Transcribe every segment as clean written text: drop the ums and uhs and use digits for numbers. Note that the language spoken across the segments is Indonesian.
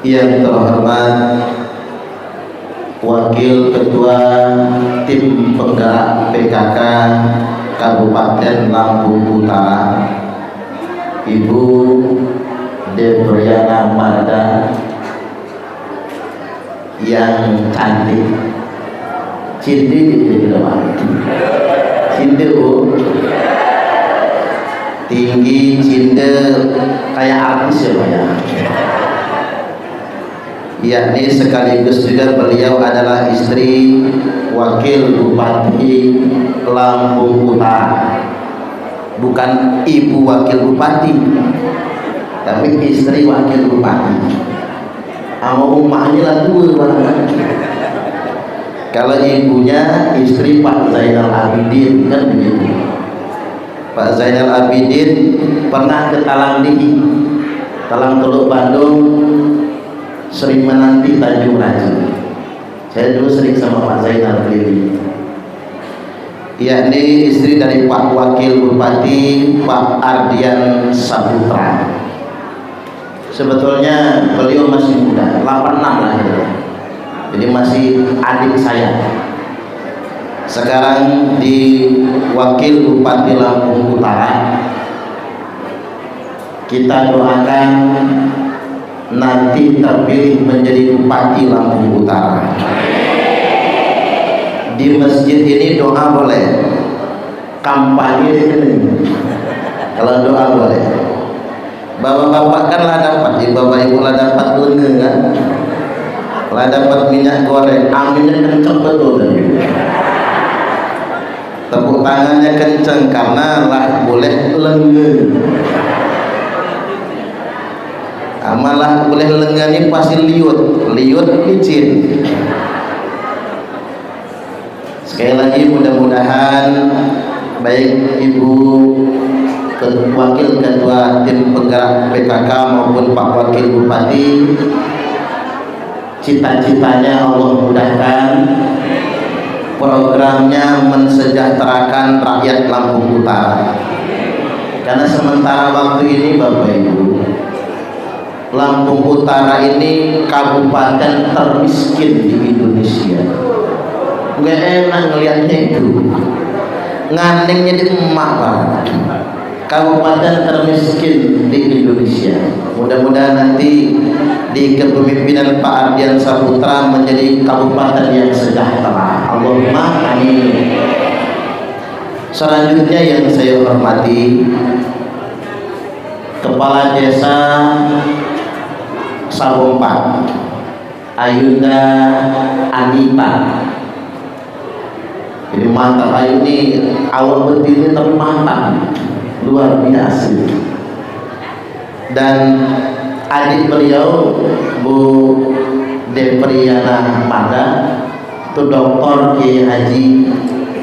Yang terhormat Wakil Ketua Tim Penggerak PKK Kabupaten Lampung Utara, Ibu Debriana Marda yang cantik, Cindy di depan, Cindy Bu, tinggi, Cindy kayak artis ya Pak ya. Yakni sekaligus juga beliau adalah istri Wakil Bupati Lampung Utara, bukan ibu Wakil Bupati, tapi istri Wakil Bupati. Sama umahnya lah dua banget. Kalau ibunya istri Pak Zainal Abidin, kan begitu. Pak Zainal Abidin pernah ke Talang Dihi, Talang Teluk Bandung, sering menanti Tanjung Raja. Saya dulu sering sama Pak Zainal keliling. Yakni istri dari Pak Wakil Bupati Pak Ardian Saputra. Sebetulnya beliau masih muda, 86 lahirnya. Jadi masih adik saya. Sekarang di Wakil Bupati Lampung Utara. Kita doakan nanti terpilih menjadi Bupati Lampung Utara. Di masjid ini doa boleh, kampanye ini kalau doa boleh. Bapak-bapak kan lah dapat, bapak ibu lah dapat lenge kan, lah dapat minyak goreng, aminnya kenceng betul tadi. Tepuk tangannya kenceng karena lah boleh lenge. Malah boleh lenggani pasti liut licin. Sekali lagi mudah-mudahan baik Ibu Wakil Ketua Tim Penggerak PKK maupun Pak Wakil Bupati, cita-citanya Allah mudahkan, programnya mensejahterakan rakyat Lampung Utara. Karena sementara waktu ini Bapak Ibu, Lampung Utara ini kabupaten termiskin di Indonesia. Nggak enak ngelihatnya itu, ngandengnya di emak banget. Kabupaten termiskin di Indonesia. Mudah-mudahan nanti di kepemimpinan Pak Ardian Saputra menjadi kabupaten yang sejahtera. Allahumma amin. Selanjutnya yang saya hormati Kepala Desa Sabompa, Ayunda Anita. Jadi mantap, Ayu ini awal betina tapi mantap, luar biasa. Dan adik beliau Bu Depriana Marda itu Dr. Kiai Haji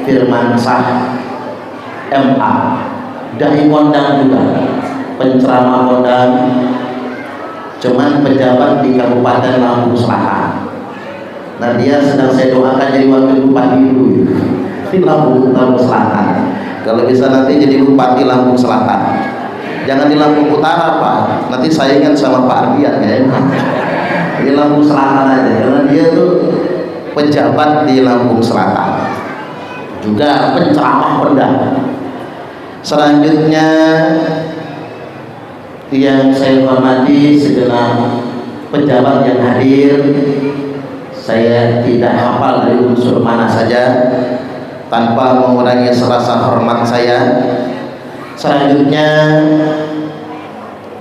Firman Shah MA, dai kondang juga, penceramah kondang, cuman pejabat di Kabupaten Lampung Selatan. Nah dia sedang saya doakan jadi wakil bupati dulu di Lampung Selatan. Kalau bisa nanti jadi bupati Lampung Selatan. Jangan di Lampung Utara Pak, nanti saingan sama Pak Ardian ya. Di Lampung Selatan aja, karena dia tuh pejabat di Lampung Selatan, juga penceramah kondang. Selanjutnya yang saya hormati segenap pejabat yang hadir, saya tidak hafal dari unsur mana saja tanpa mengurangi rasa hormat saya. Selanjutnya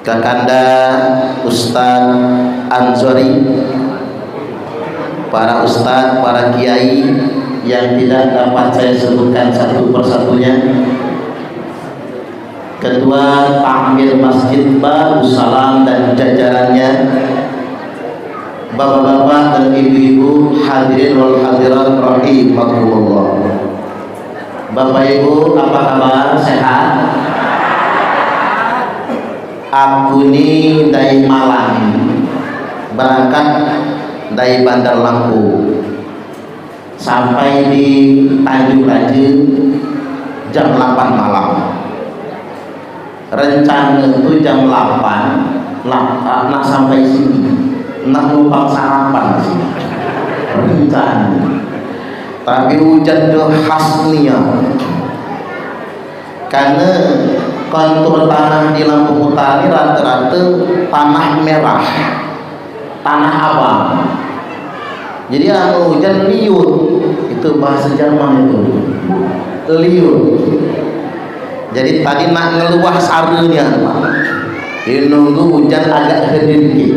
Kakanda Ustadz Anzori, para ustadz, para kiai yang tidak dapat saya sebutkan satu persatunya, Ketua Takmir Masjid Darussalam dan jajarannya, bapak-bapak dan ibu-ibu hadirin wal hadirat rahimakumullah. Bapak Ibu, apa kabar? Sehat? Aku ini dari Malang, berangkat dari Bandar Lampung, sampai di Tanjung Raja jam 8 malam. Rencana itu jam 8 nak sampai sini. nak numpang sarapan sih rencana. Tapi hujan itu khasnya karena kontur tanah di Lampung Utara rata-rata tanah merah, tanah abang. Jadi anu hujan liut, itu bahasa Jerman itu liut. Jadi tadi nak ngeluah sarunya, nunggu hujan agak sedikit,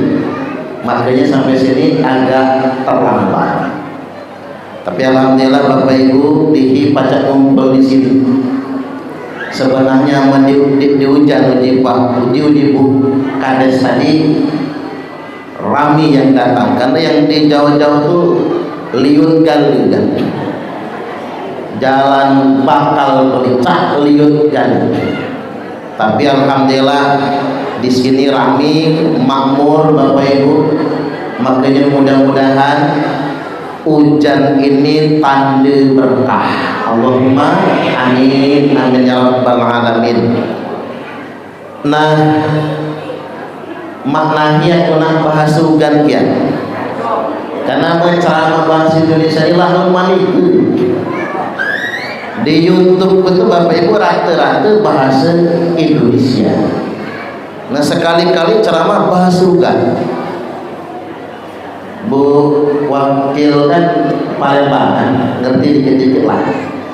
makanya sampai sini agak terlambat. Tapi alhamdulillah Bapak Ibu dihi pacak ngumpul di sini. Sebenarnya di hujan uji Bu Kades tadi rami yang datang karena yang di jauh-jauh tuh liut gali kan. Jalan bakal pelicah liut gali. Tapi alhamdulillah di sini rami makmur Bapak Ibu. Makanya mudah-mudahan hujan ini tanda berkah. Allahumma amin amin ya rabbal alamin. Nah, maknanya aku nak bahas hujan kian. Karena menceramah bahasa Indonesia ilah maniku. Di YouTube itu Bapak Ibu rata-rata bahasa Indonesia. Nah, sekali-kali ceramah bahasa hujan. Bu wakil kan Palembang kan, ngerti dikit-dikit lah.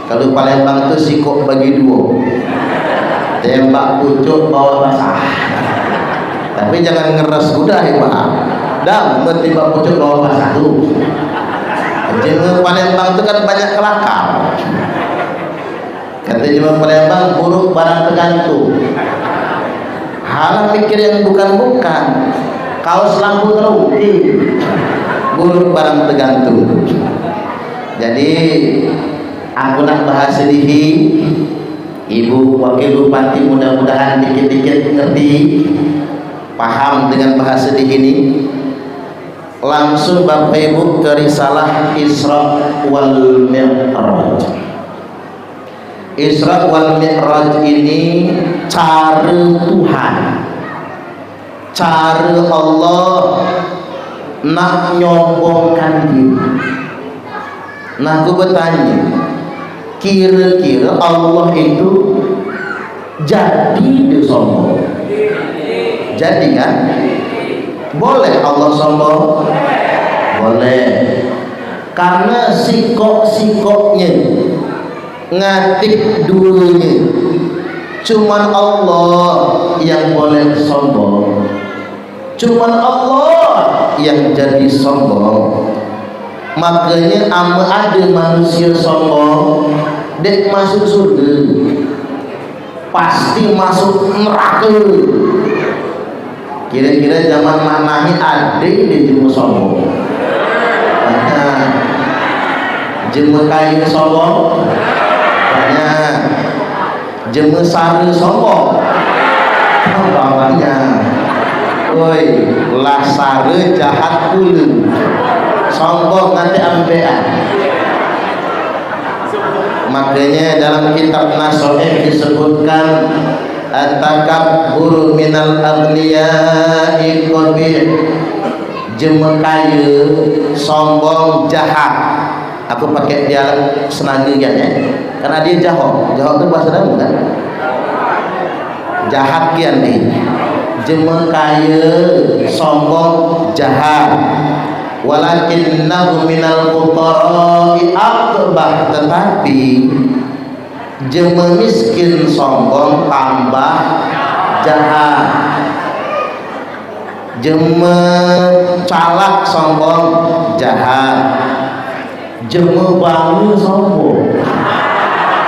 Kalau Palembang itu sikok bagi dua, tembak pucuk bawa basah. Tapi jangan ngeres kuda ya Pak. Dah tembak pucuk bawa basah tuh. Jadi Palembang itu kan banyak kelakar. Kata Jemaah Palembang buruk barang tergantung. Halah mikir yang bukan-bukan. Kaos lampu teruki. Buruk barang tergantung. Jadi aku nak bahas sedikit. Ibu Wakil Bupati mudah-mudahan dikit-dikit ngerti, paham dengan bahasa sedikit ini. Langsung Bapak Ibu ke risalah Isra wal Mi'raj. Isra wal Mi'raj ini cara Tuhan, cara Allah nak nyombongkan diri. Nah, aku bertanya, kira-kira Allah itu jadi dia sombong? Jadi kan? Boleh Allah sombong? Boleh. Karena sikok-sikoknya ngatik dulunya cuman Allah yang boleh sombong, cuman Allah yang jadi sombong. Makanya ada manusia sombong dek masuk surga pasti masuk neraka. Kira-kira zaman manahi ada di jemu sombong, jemu kain sombong banyak, jemu sari sombong banyak. Woi, lah sari jahat puluh, sombong nanti ambean. Makanya dalam kitab Nasoeh disebutkan at-takabbur minal aghniya'i qabih, jemekaya sombong jahat. Aku pakai dialek Senaga ya, karena dia jahat. Jahat itu bahasa dalam kan? Jahat kian nih. Jemekaya sombong jahat. Walakinnahu minal fuqara'i aqbah, tetapi jema miskin sombong tambah jahat. Jema calak sombong jahat. Jema bangun sombong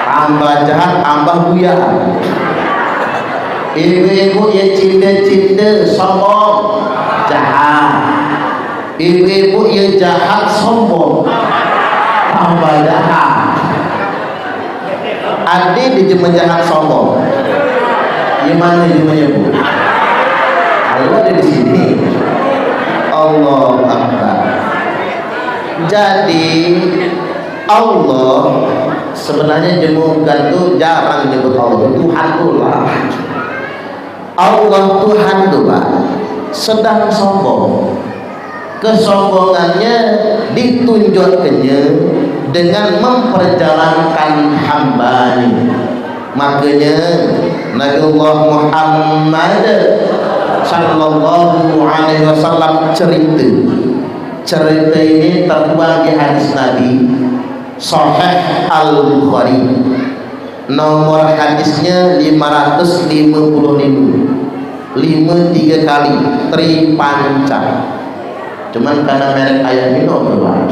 tambah jahat, tambah buya. Ibu-ibu yang cinta-cinta sombong jahat. Ibu-ibu yang jahat sombong tambah jahat. Adik di jema jahat sombong. Gimana jemanya Bu? Allah ada di sini. Allah Akbar. Jadi Allah sebenarnya jemukan tuh jarang nyebut Allah. Tuhan tuh lah. Allah Tuhan tuh Pak sedang sombong. kesombongannya ditunjukkannya dengan memperjalankan hambanya. Makanya Nabiullah Muhammad sallallahu alaihi wasallam cerita ini tertuang di hadis Nabi Sahih Al-Bukhari, nomor hadisnya 555, 53 kali tripanca, cuman karena merek ayat ini berubah.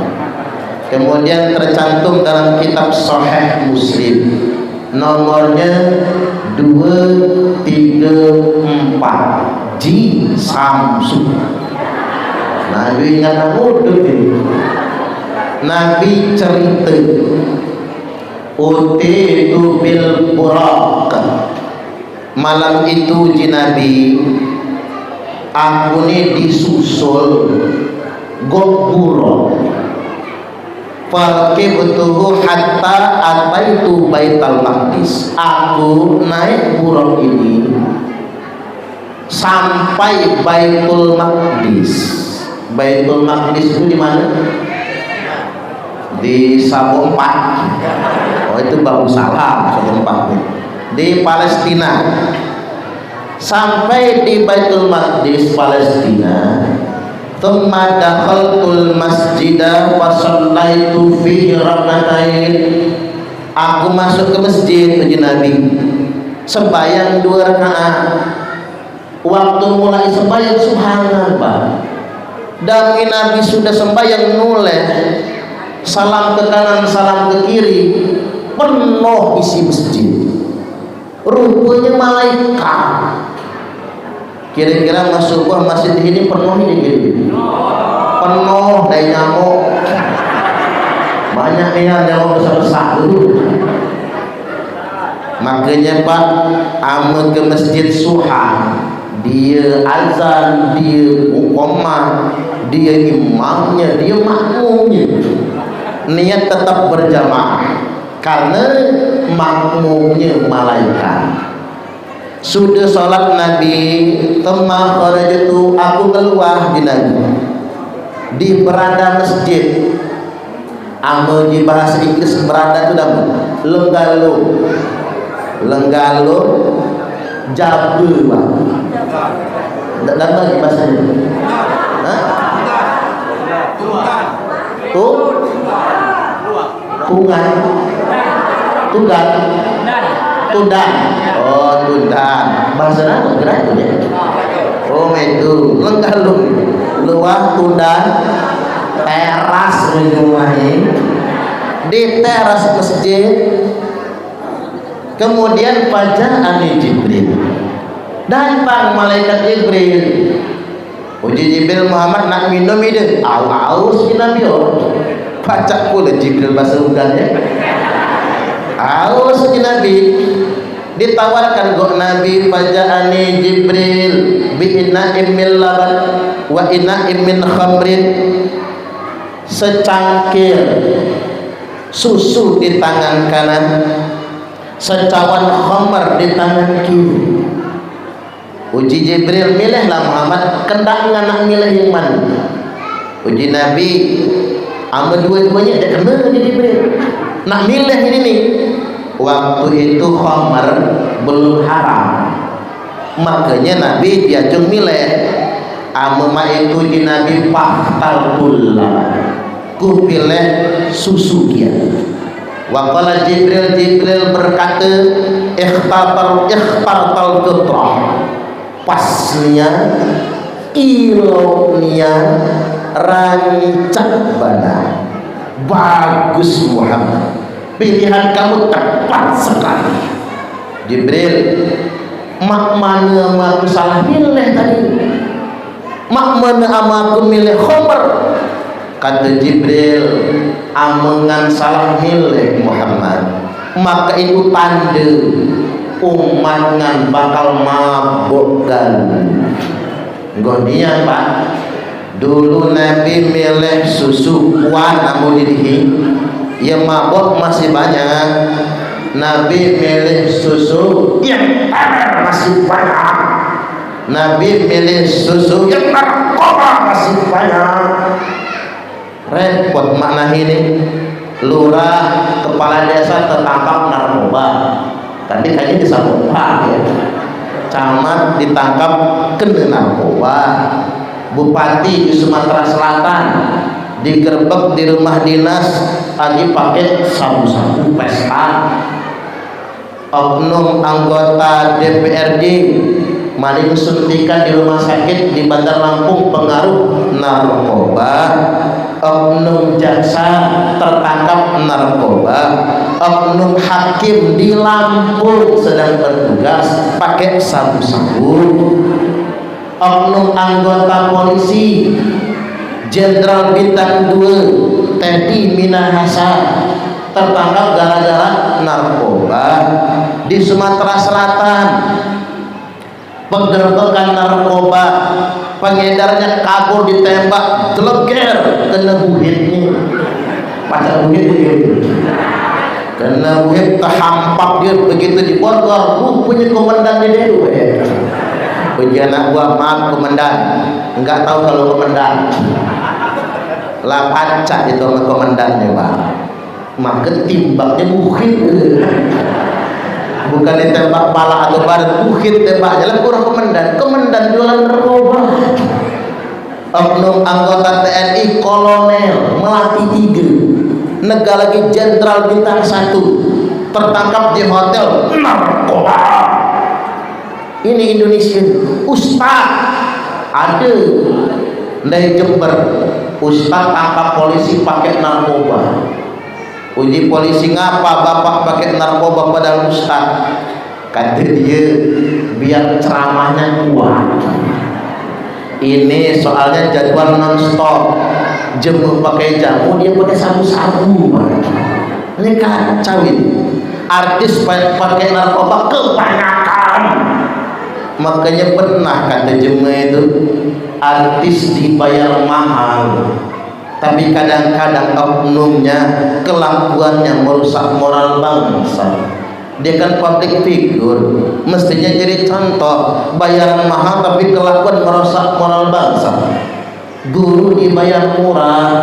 Kemudian tercantum dalam kitab Sahih Muslim, nomornya 234, Ji Samsu. Nabi ingat mudah ini. Nabi cerita utitu bil buraq. Malam itu ji Nabi, aku ni disusul gopuro farkibtuhu hatta ataitu Baitul Maqdis. Aku naik buruk ini sampai Baitul Maqdis. Baitul Maqdis itu di mana? Di Sabompat. Oh, itu bagus salah, Sabompat di Palestina. Sampai di Baitul Maqdis Palestina, thumma dakhaltul masjidah wa shallaitu fihi rak'atain. Aku masuk ke masjid uji Nabi, sembahyang 2 rakaat. Waktu mulai sembahyang subhanallah, dan Nabi sudah sembahyang noleh, salam ke kanan salam ke kiri, penuh isi masjid. Rupanya malaikat. Kira-kira masuk buah masjid ini penuh ini gitu. Penuh dari nyamuk. Banyak yang nyamuk besar-besar dulu. Makanya Pak, amat ke masjid Suha, dia azan, dia uqamah, dia imamnya, dia makmumnya, niat tetap berjamaah karena makmumnya malaikat. Sudah sholat Nabi, temah kharajatu, aku keluar di Nabi di beranda masjid. Amo di bahasa Inggris beranda itu dah lenggalo jabu Pak. Dan bagi bahasanya Tundan. Oh, tundan. Bahasa apa kira itu ya? Oh, itu lenggalung. Luar tundan. Teras rumahnya. Di teras masjid. Kemudian faja'ani Jibril. Datang malaikat Jibril. Uji Jibril Muhammad nak minum ide. Aus di Nabi. Baca pula Jibril bahasa unggalnya. Aus di Nabi. Ditawarkan kok Nabi, faja'ani Jibril bi ina'im min laban wa ina'im min khamrin. Secangkir susu di tangan kanan, secawan khamr di tangan kiri. Uji Jibril, milihlah Muhammad, kendak nganak milih yang mana? Uji Nabi, ambil dua-duanya dia kena Uji Jibril. Nak milih ini nih. Waktu itu khamr belum haram, makanya Nabi diajung milih. Amma itu di Nabi faktal pula, ku pilih susu dia. Waqala Jibril berkata, ikhtartal fitrah, pasnya ilmunya rancak bana, bagus Muhammad, pilihan kamu tepat sekali. Jibril, mak mana aku salah pilih tadi? Mak mana aku milih khamr? Kata Jibril, amengan salah milih Muhammad. Maka itu tanda umat ngan bakal mabuk dan godian Pak. Dulu Nabi milih susu kuat namun dirihi, yang mabuk masih banyak. Nabi milih susu yang masih banyak. Nabi milih susu yang narkoba masih banyak. repot makna ini. Lurah kepala desa tertangkap narkoba, tadi kayaknya disambut Pak ya. Camat ditangkap kena narkoba. Bupati di Sumatera Selatan digerebek di rumah dinas lagi pakai sabu-sabu pesta. Oknum anggota DPRD maling suntikan di rumah sakit di Bandar Lampung pengaruh narkoba. Oknum jaksa tertangkap narkoba. Oknum hakim di Lampung sedang bertugas pakai sabu-sabu. Oknum anggota polisi Jenderal Bintang 2 Teddy Minahasa tertangkap gara-gara narkoba. Di Sumatera Selatan penggerbekan narkoba, pengedarnya kabur ditembak geleger kena buhitnya. Pacar buhit gitu, kena buhit kehampak dia begitu di Bogor. Punya komandan di dewe punya anak buah, maaf komandan, enggak tahu kalau komandan lah pacak itu sama komandannya Pak. Maka timbangnya buhit, bukan ditembak pala atau badan, buhit tembaknya lah kurang komandan jualan narkoba. Oknum anggota TNI kolonel Melati 3 negara lagi Jenderal Bintang 1 tertangkap di hotel narkoba. Ini Indonesia. Ustaz ada dari Jember, Ustaz tangkap polisi pakai narkoba. Uji polisi, ngapa bapak pakai narkoba padahal Ustaz? Kata dia biar ceramahnya kuat. Ini soalnya jadwal non-stop, jemu pakai jamu, dia pakai sabu-sabu. Ini kacau ini. Artis pakai narkoba kebanyakan. Makanya pernah kata jemaah itu, artis dibayar mahal, tapi kadang-kadang oknumnya, kelakuannya merusak moral bangsa. Dia kan public figure, mestinya jadi contoh. Bayaran mahal tapi kelakuan merusak moral bangsa. Guru dibayar murah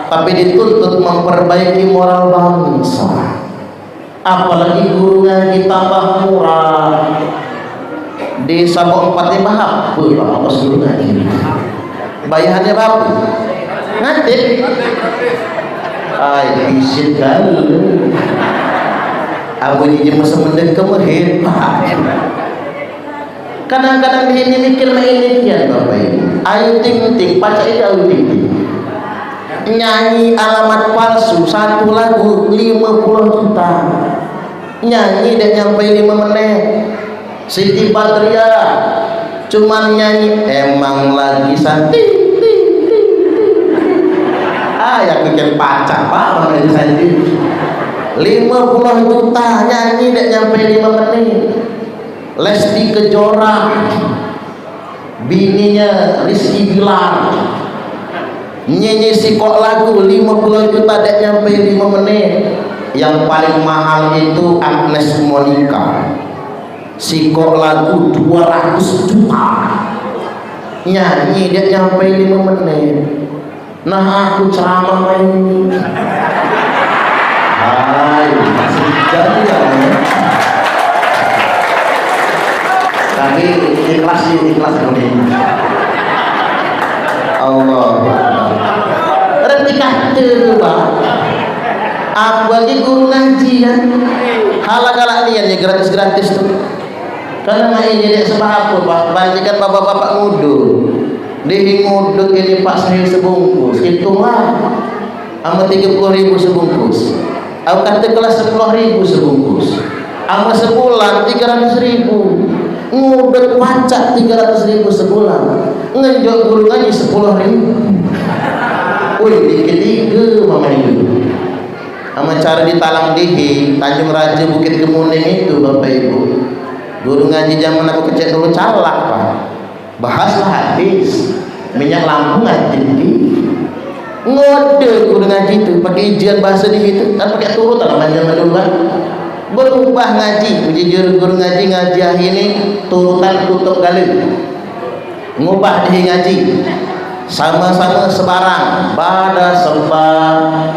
tapi dituntut memperbaiki moral bangsa. Apalagi guru ngaji tambah murah. Di Sabok 4 bahap apa guru ngaji, bayarannya berapa? Nanti ay bisit kan aku jadi masa mendek kemudian kadang-kadang ini mikir ini kian Bapak Ibu. Ayo ting-ting pacar ini ayo ting-ting nyanyi alamat palsu satu lagu 50 juta, nyanyi dan nyampe 5 menit. Siti Badriah cuman nyanyi emang lagi santai. Ya bikin pacar Pak mana santai 50 juta nyanyi dan nyampe 5 menit. Lesti Kejora bininya Rizky Bilar nyanyi sikok lagu 50 juta dan nyampe 5 menit. Yang paling mahal itu Agnes Monica, sikok lagu 200 juta nyanyi dia nyampe 5 menit. Nah aku ceramah ini hai jadi ya tapi ikhlas ini Allah reti kate Pak. Aku lagi guru ngaji ya halak-halak nian ya gratis-gratis tuh. Karena ini dia sebab apa Pak? Banjikan bapak-bapak ngudut di ngudut ini Pak saya sebungkus hitunglah sama 30.000 sebungkus. Aku kata kelas 10.000 sebungkus sama sebulan 300.000. Ngudut wacak 300.000 sebulan, ngejok guru ngaji 10.000. Wih dikit-dikit mama itu sama cara ditalang dihi Tanjung Raja Bukit Kemuning itu Bapak Ibu. Guru ngaji zaman aku kecil dulu calak Pak, bahaslah hadis minyak lampu ngaji ngode. Guru ngaji itu pakai ijian bahasa di situ kan pakai turut zaman dulu kan berubah ngaji. Jujur guru ngaji ini turutan tutup kali ngubah di ngaji sama-sama sebarang. Bada seba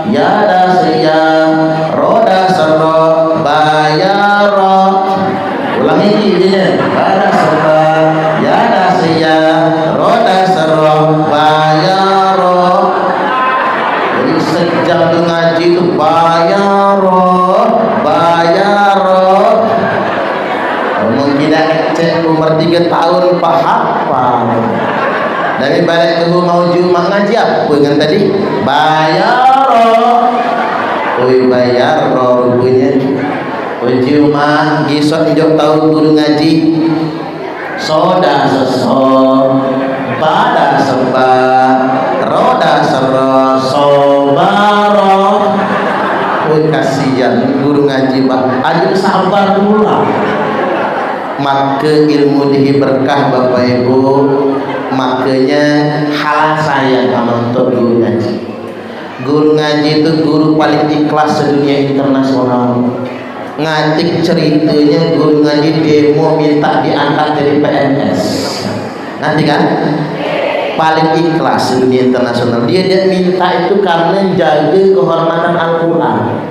yada seya roda sero bayaro. Ulangi intinya. Bada seba yada seya roda sero bayaro. Jadi sejak ngaji itu bayaro mungkin cek umur 3 tahun paham dari balik ke rumah Jumat ngaji apa kan tadi bayaro rupanya Jumat gisot njok tahu guru ngaji soda seso pada seba roda sero sobaro. Kasihan guru ngaji Pak aja sabar dulu lah, maka ilmu dihi berkah Bapak Ibu. Makanya halah saya untuk guru ngaji. Guru ngaji itu guru paling ikhlas sedunia internasional. Ngatik ceritanya guru ngaji demo minta diangkat dari PNS, nanti kan paling ikhlas dunia internasional. Dia minta itu karena jaga kehormatan Al-Quran.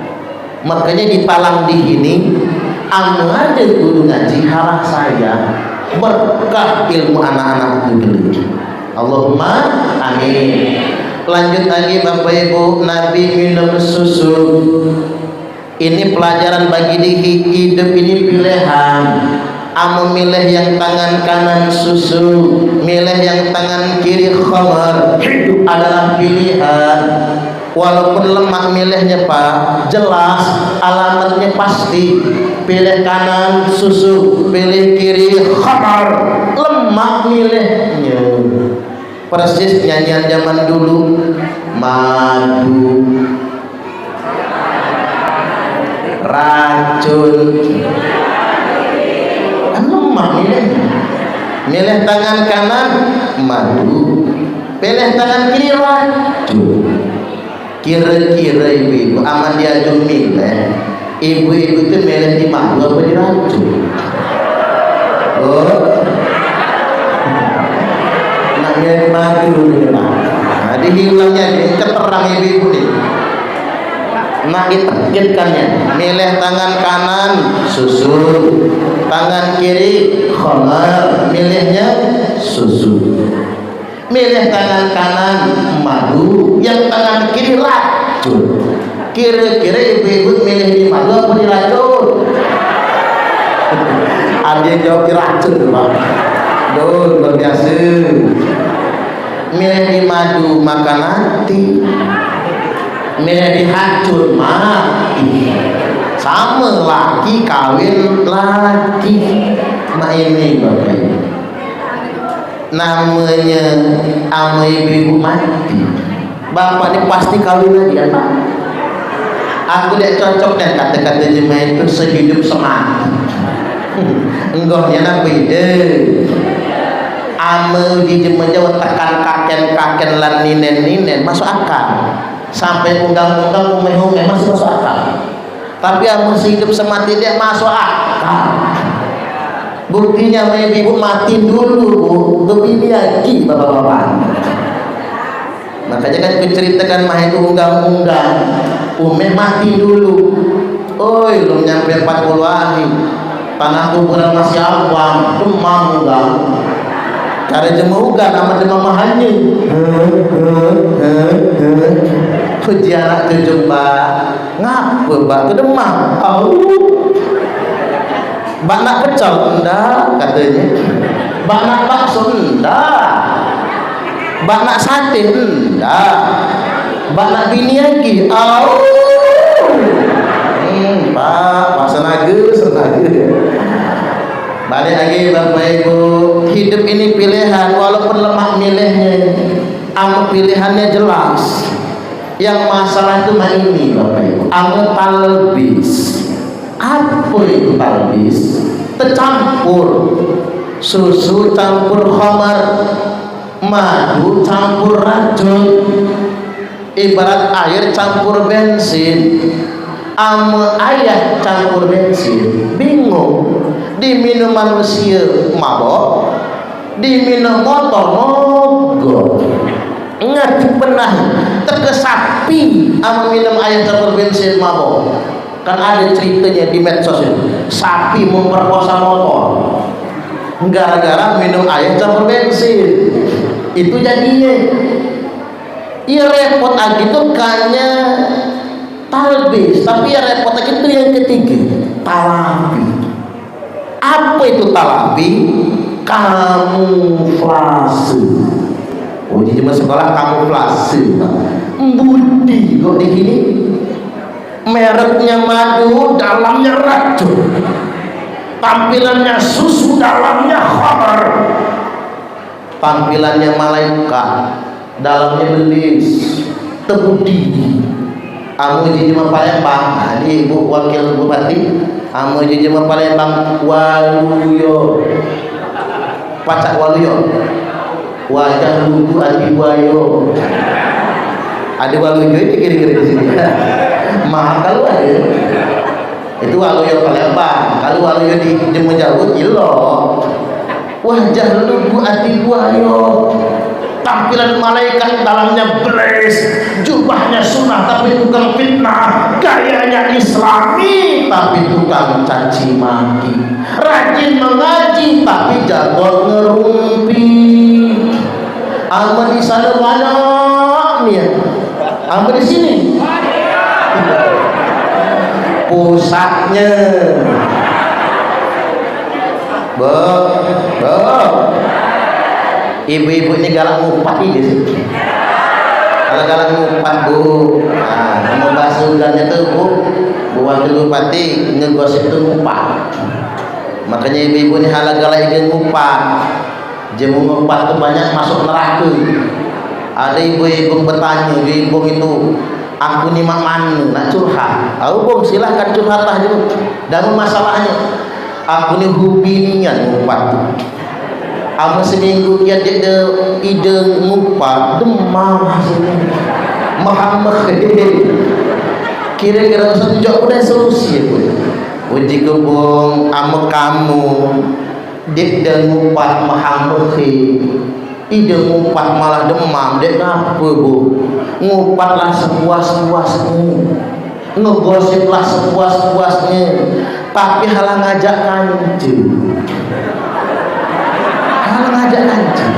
Makanya di Palang di ini anu aja guru ngaji halah saya berkah ilmu anak-anak itu geli. Allahumma amin. Lanjut lagi Bapak Ibu, Nabi minum susu. Ini pelajaran bagi diri. Hidup ini pilihan. Amu milih yang tangan kanan susu, milih yang tangan kiri khamar. Hidup adalah pilihan. Walaupun lemah milihnya Pak, jelas alamatnya pasti. Pilih kanan susu, pilih kiri khamar. Lemah milihnya. Persis nyanyian zaman dulu. Madu, racun. Milih tangan kanan madu, pilih tangan kiri racun. Kira-kira ibu-ibu aman diajung milih, ibu-ibu itu milih di madu apa di racun? Oh, nak milih di madu nih Pak. Nah, dihilangnya ini keterang ibu-ibu nih. Nah ditargetkannya, milih tangan kanan susu, tangan kiri khamar, milihnya susu. Milih tangan kanan madu, yang tangan kiri racun. Kira-kira ibu-ibu milih di madu apa di racun? Ada yang jawab di racun Pak. Duh, luar biasa. Milih di madu makan nanti, milih dihacur mati. Sama laki kawin laki. Nah ini Bapak Ibu, namanya ama ibu-ibu mati, bapak ini pasti kawin lagi ya Pak. Aku tidak cocok dan kata-kata jemaah itu sehidup semati. Enggaknya nak beda. Ama di jemaah Jawa tekan kaken-kaken lan ninen-ninen masuk akal. Sampai undang-undang umeh-umeh masih masuk akal. Tapi yang masih hidup semati dia masuk akal. Buktinya ibu mati dulu Bu, lebih lagi bapak-bapak. Makanya kan kuceritakan mah itu undang-undang umeh mati dulu. Oi, belum nyampe 40 hari. Tanah kuburan masih awam, demam enggak. Karena jemuga nama demam mahanya. Puji anak cucu Mbak, ngapa Mbak itu demam? Mbak nak pecel? Enggak katanya. Mbak nak bakso? Enggak. Mbak nak sate? Enggak. Mbak nak bini lagi? Pak senaga. Balik lagi Bapak Ibu, hidup ini pilihan. Walaupun lemah milihnya, amat pilihannya jelas. Yang masalah itu mah ini Bapak Ibu, amat talbis. Apa itu talbis? Tercampur. Susu campur khamar, madu campur racun. Ibarat air campur bensin, ama ayah campur bensin. Bingung. Diminum manusia mabok, diminum motor mogok. pernah terkesapi ama minum air campur bensin mabok. Kan ada ceritanya di medsos itu, sapi memperkosa motor gara-gara minum air campur bensin. Itu jadinya iya repot lagi tuh kayaknya talbis, tapi ya repot lagi itu yang ketiga, talabi. Apa itu talabi? Kamuflase. Oh, jadi sekolah kamuflase. Budi kok di sini mereknya madu, dalamnya racun. Tampilannya susu, dalamnya khamar. Tampilannya malaikat, dalamnya belis. Tebudi. Amu jadi Palembang, di Ibu Wakil Bupati. Amu jadi Palembang Waluyo. Pacak Waluyo. Wajah lugu adi wayo. Ada Waluyo itu kira-kira di sini. Mahal kalau ada. Itu Waluyo Palembang. Kalau Waluyo di Jember Jauh, ilo. Wajah lugu adi wayo. Tampilan malaikat, dalamnya beres, jubahnya sunnah tapi tukang fitnah, gayanya islami tapi tukang caci maki, rajin mengaji tapi jago ngerumpi. Ama di sana banyak nih, ama di sini pusatnya. Ibu-ibu ini galak ngumpat ini sih. Kalau galak ngumpat bu, mau bahasa ulannya tuh bu Wakil Bupati ngegosip tuh ngumpat. Makanya ibu-ibu ini halal galak ingin ngumpat. Jemu ngumpat tuh banyak masuk neraka. Ada ibu-ibu bertanya, ibu itu, aku ni mak mana nak curhat? Aku bong silahkan curhat lah dulu. Dan masalahnya, aku ni hubinian ngumpat tuh. Ama seminggu dia ada ide ngumpat demam hasilnya Muhammad kira-kira sejak udah solusi ya uji kebong ama kamu dek dan ngumpat Muhammad ide ngumpat malah demam dek apa bu ngumpatlah sepuas-puasnya ngegosiplah sepuas-puasnya tapi halang ngajak kanjeng ngajak anjing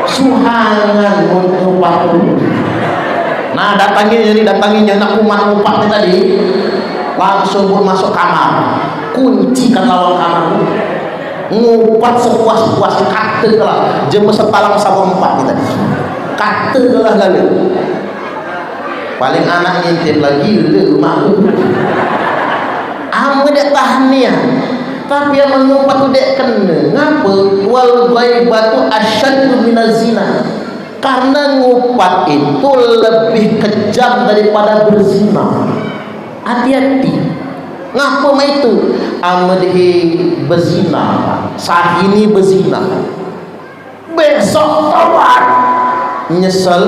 suhangan untuk waktu. Nah datanginya nak umat-umatnya tadi langsung masuk kamar, kunci kan lawang kamar, ngumpat sepuas-puas kata lah jemu setalang sama empat kita kata lah lalu paling anak ngintip lagi dulu rumah amu dek tahan niat. Tapi yang mengumpat tu dek kena. Ngapa? Wal ghaibatu asyaddu minaz zina. Karena ngumpat itu lebih kejam daripada berzina. Hati-hati. Ngapa mah itu? Amadhi berzina, sahini berzina. Besok tobat. Nyesel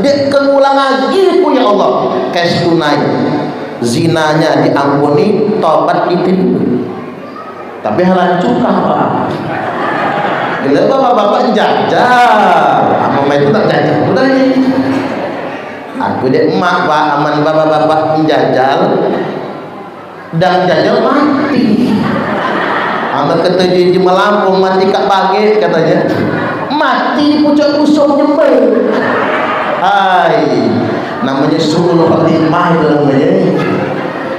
dek kengulang lagi punya Allah. Cash tunai. Zinanya diampuni, tobat diterima. Tapi halan cukah pak. Bila bapak-bapak jajal, ama itu tak jajal. Betul ni. Aku dek emak pak, aman bapak-bapak jajal, dan jajal mati. Ama ketujuh Melampung mati kat Bangit katanya. Mati di pucuk usung Jember. Hai, namanya Sulul Fatimah itu namanya.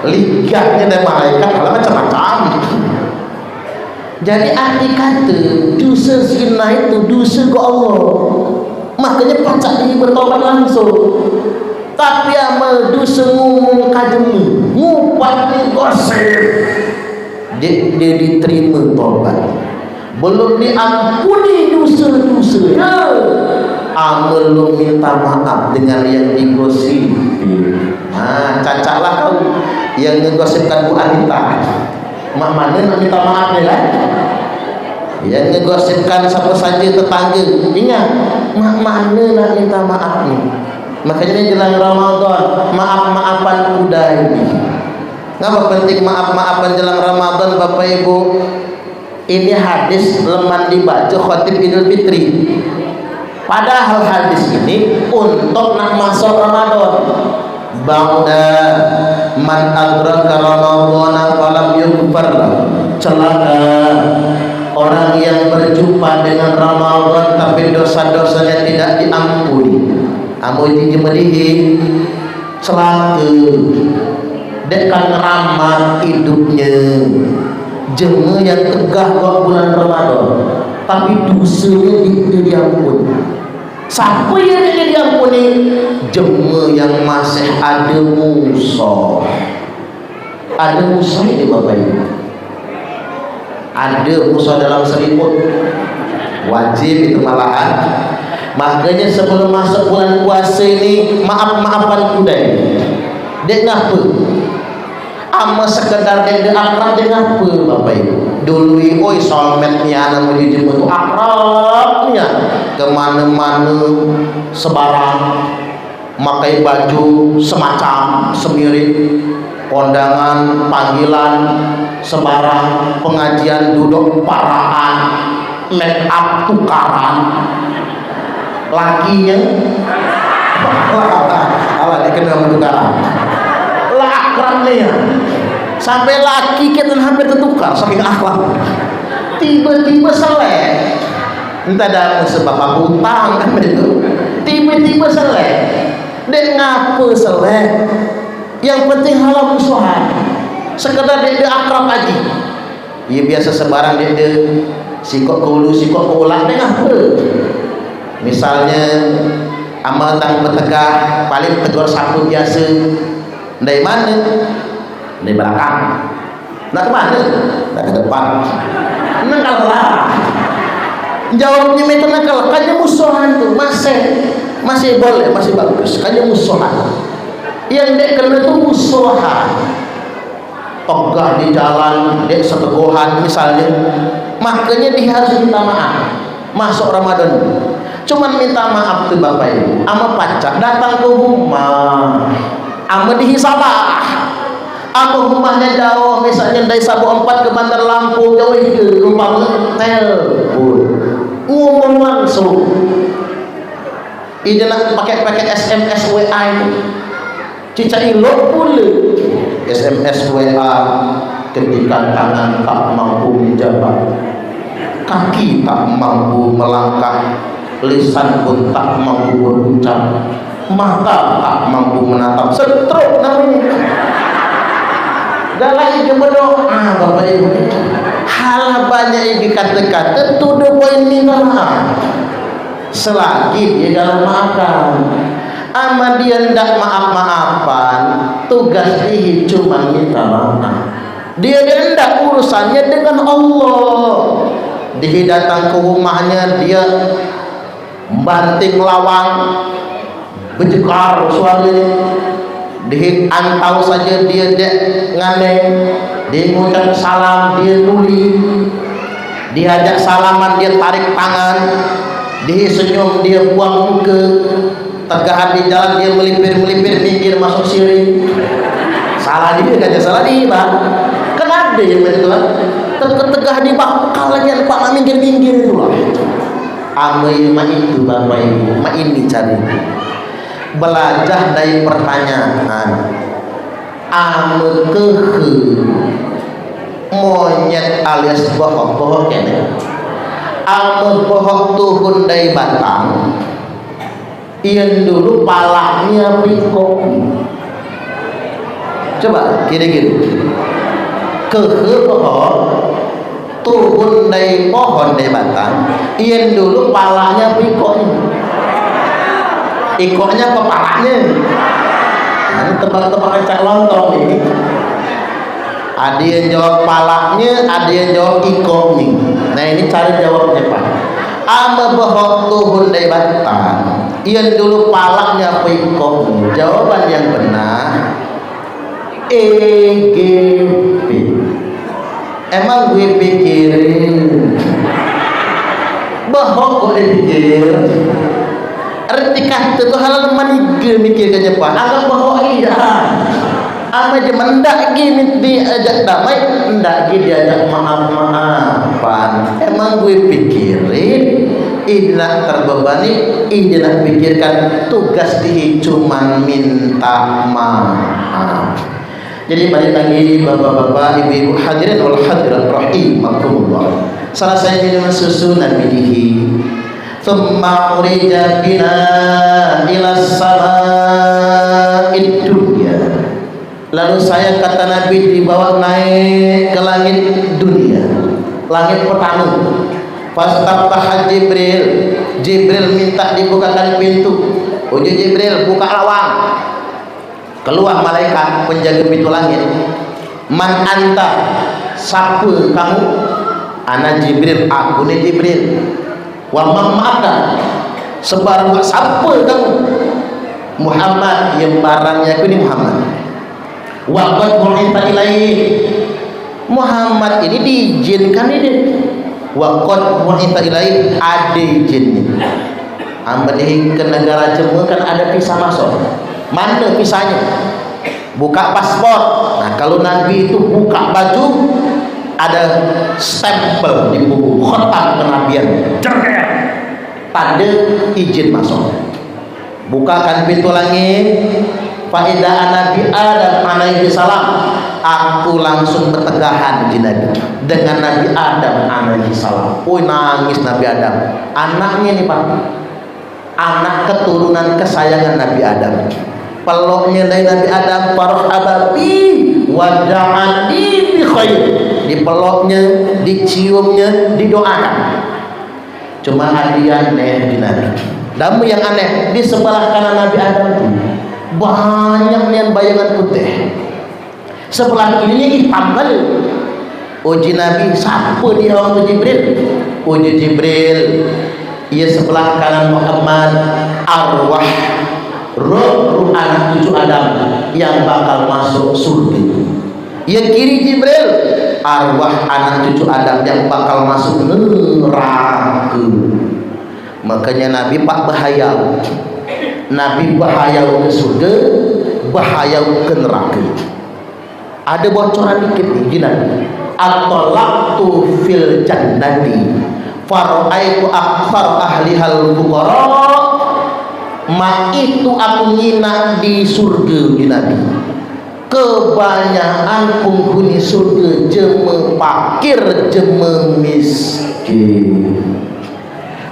Liganya dan malaikat kalau macam-macam. Jadi arti kata dosa zina itu dosa ke Allah. Makanya pacak dia bertobat langsung. Tapi amal dosa ngomong kajemi, ngumpat ni gosip, dia diterima tobat. Belum diampuni dosa-dosanya, belum minta maaf dengan yang digosip. Cacaklah kau yang ngegosipkan Bu Anita. Mak mana nak minta maaf ni kan? Yang ngegosipkan siapa saja tetangga. Ingat, mak mana nak minta maaf ni? Makanya ni jelang Ramadan, maaf-maafan budaya. Ngapa penting maaf-maafan jelang Ramadan Bapak Ibu? Ini hadis leman dibaca Khatib Idul Fitri. Padahal hadis ini untuk nak masuk Ramadan. Ba'da man adraka Ramadhana falam yughfar lahu. Celaka orang yang berjumpa dengan Ramadan tapi dosa-dosanya tidak diampuni. Amu iki jemedihi celaka. Dek kan ramah hidupnya. Jema yang tegah buat bulan Ramadan tapi dosanya tidak diampuni. Siapa yang tidak diampuni? Jema yang masih ada musuh. Ada musuh ini Bapak Ibu. Ada musuh dalam selimut. Wajib itu malahan. Makanya sebelum masuk bulan puasa ini maaf-maafan kudai. Dek ngapa? Ama sekedar dek akrab dek ngapa Bapak Ibu? Dulu oi soulmate-nya anak menuju itu akrabnya kemana-mana sebarang pakai baju semacam semirip kondangan panggilan sebarang pengajian duduk paraan make up tukaran lakinya ala dikenal tukaran lah akrabnya sampai laki kita hampir tertukar saking akhlak. Tiba-tiba selek entah ada sebab hutang kan itu. Tiba-tiba selek. Dek ngapa selek? Yang penting halal musuhan. Sekedar dia akrab aja. Dia biasa sebarang dia sikok ke hulu sikok ke ulang dek ngapa? Misalnya amal tang bertegah paling tegur sapu biasa. Dari mana? Dari belakang. Nak ke mana? Nak ke depan. Nakal lah. Jawabnya itu nakal. Kayaknya musuhan tuh masih boleh, masih bagus. Kayaknya musuhan. Yang dek kena itu musuhan. Tegah di jalan, dek seteguhan misalnya. Makanya dia harus minta maaf. Masuk Ramadan. Cuman minta maaf tuh Bapak Ibu. Ama pacar datang ke rumah. Ama dihisabah. Apa rumahnya jauh, misalnya dari Sabu 4 ke Bandar Lampung, jauh itu rumah telepon, ngomong langsung. Ija nak pakai SMS WA itu, cica ilok pula. SMS WA ketika tangan tak mampu menjabat, kaki tak mampu melangkah, lisan pun tak mampu berucap, mata tak mampu menatap, stroke namanya. Dalam itu berdoa Bapak Ibu. Hal banyak yang kata-kata tu the point minta maaf. Selagi dia dalam maafkan. Ama dia hendak maaf-maafan, tugas dia cuma minta maaf. Dia hendak urusannya dengan Allah. Dia datang ke rumahnya, dia banting lawang, berjekar suaranya. Dia antau saja dia ngandeng, dia mengucap salam, dia tuli, dia ajak salaman, dia tarik tangan, dia senyum, dia buang muka, tegahan di jalan dia melipir minggir masuk siring. Salah dia kata salah dia Pak. Kan ada yang begitu kan. Tegah di bakal lagi Pak minggir itu lah. Amai mak itu Bapak Ibu, mak ini cari. Belajar dari pertanyaan amekeh monyet alias bohok kene ame bohok tuhun dari batang ian dulu palaknya pikok. Coba kira-kira kehe bohok tuhun dari pohon dari batang ian dulu palaknya pikoknya. Ikoknya kepalanya. Nah, ini tebak-tebakan cak lontong ini. Ada yang jawab palaknya, ada yang jawab ikoknya. Nah ini cari jawabnya Pak. Ama bohong tuhun dari batang. Ian dulu palaknya apa ikoknya? Jawaban yang benar EGP. Emang gue pikirin bohong kok dipikir. Arti kata tu halal maniga mikirkannya Pak. Agak bahawa iya. Ama je mendak gi diajak damai, mendak gi diajak maaf-maafan. Emang gue pikirin tidak terbebani, tidak pikirkan tugas dia cuma minta maaf. Jadi balik lagi bapak-bapak, ibu-ibu hadirin wal hadirat rahimakumullah. Salah saya minum susu Nabi dihi. Thumma urija bina ila sama'id dunya. Lalu saya kata Nabi dibawa naik ke langit dunia, langit pertama. Fastaftaha Jibril. Jibril minta dibukakan pintu. Uji Jibril, buka lawang. Keluar malaikat penjaga pintu langit. Man anta? Siapa kamu? Ana Jibril, aku ni Jibril. Wa mamaka? Sebar siapa kamu? Muhammad, yang barangnya aku ni Muhammad. Wa qad bu'itha ilaihi. Muhammad ini diizinkan ini. Wa qad bu'itha ilaihi, ada izinnya. Ambil ke negara Jember kan ada visa masuk. Mana visanya? Buka paspor. Nah, kalau Nabi itu buka baju, ada stempel di buku khatam kenabian, tanda izin masuk. Bukakan pintu langit. Faedah Nabi Adam alaihi salam, aku langsung bertegahan di Nabi dengan Nabi Adam alaihi salam. Nangis Nabi Adam, anaknya nih Pak, anak keturunan kesayangan Nabi Adam. Peluknya dari Nabi Adam, farhababi wada'ani bi khair. Dipeluknya, diciumnya, didoakan. Cuma hadiah aneh di Nabi. Namun yang aneh, di sebelah kanan Nabi Adam itu banyak yang bayangan putih. Sebelah kirinya hitam kali. Uji Nabi, siapa dia waktu Jibril? Uji Jibril, ia sebelah kanan Muhammad, arwah roh anak cucu Adam yang bakal masuk surga. Yang kiri Jibril, arwah anak cucu Adam yang bakal masuk neraka. Makanya Nabi Pak bahaya. Nabi bahaya ke surga, bahaya ke neraka. Ada bocoran dikit nih gini. At-talaqtu fil jannati faraitu aktsar ahlihal fuqara. Ma itu aku nyinak di surga di Nabi. Kebanyakan penghuni surga jeme fakir, jeme miskin.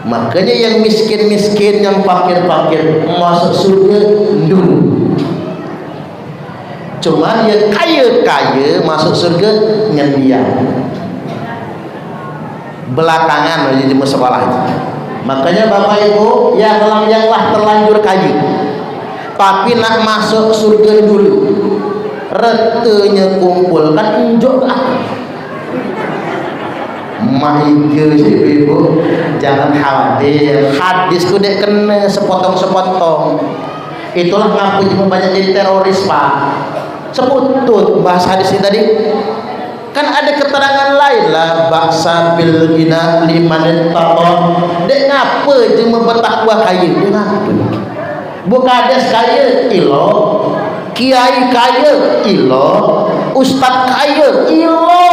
Makanya yang miskin-miskin, yang fakir-fakir masuk surga dulu. Cuma yang kaya-kaya masuk surga nyendian belakangan jadi sekolah itu. Makanya Bapak Ibu yang lah terlanjur kaya tapi nak masuk surga dulu, retenya kumpul kan unjuk aku. Mahir ibu, jangan khawatir. Hadis ku dek kena sepotong-sepotong. Itulah ngaku cuma banyak jadi teroris Pak. Seputut bahas hadis ini tadi. Kan ada keterangan lain lah, baksa bil gina liman taqwa. Dek ngapa cuma bertakwa kaya? Ngapa? Bukades kaya ilo, kiai kaya ilo, ustaz kaya ilo,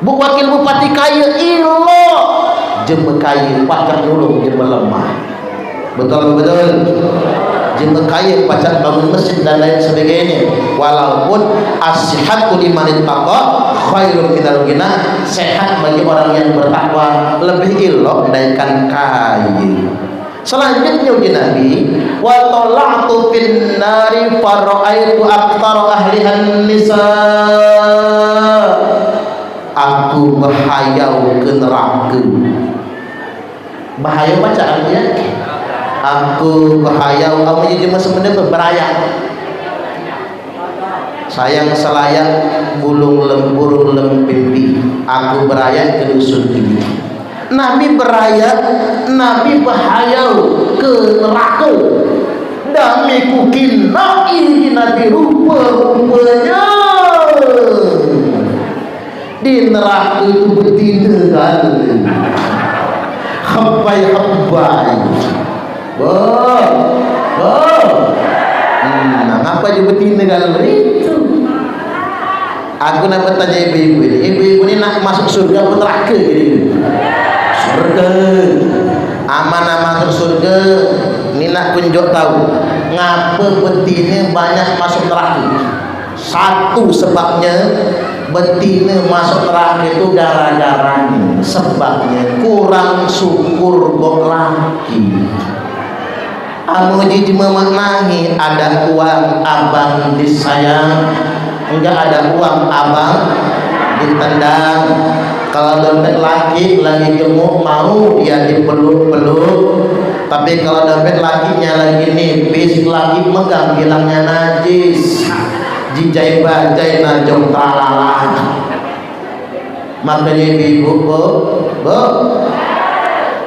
bu wakil bupati kaya ilo, jeme kaya pacak nulung jeme lemah. Betul betul. Jeme kaya pacak bangun masjid dan lain sebagainya. Walaupun as-sihhatu liman ittaqa khairun minal ghina, sehat bagi orang yang bertakwa lebih elok darikan kaya. Selanjutnya uji Nabi, wa tala'tu fin nari fara'aitu aktsar ahlihan nisa. Aku bahayau ke neraka. Bahaya bacaan ya. Aku bahayau, kamu jadi sebenarnya berayak. Sayang selayak bulung lembur lempimpi. Aku berayak ke dusun ini. Nabi beraya, Nabi bahaya ke neraka. Dami kukin nabi Nabi rupa-rupanya di neraka itu betina kan. Habbai. Ngapa dia betina kan itu? Aku nak bertanya ibu-ibu ini nak masuk surga atau neraka gitu. surga. Amanah masuk surga. Ini nak kunjuk tahu ngapa betina banyak masuk neraka. Satu sebabnya betina masuk neraka itu gara-garanya, sebabnya kurang syukur gok laki. Anu jadi memaknai ada uang abang disayang, enggak ada uang abang ditendang. Kalau dompet laki lagi gemuk mau dia dipeluk-peluk, tapi kalau dompet lakinya lagi nipis lagi megang bilangnya najis, jijai bajai najong tralala. Makanya ibu bu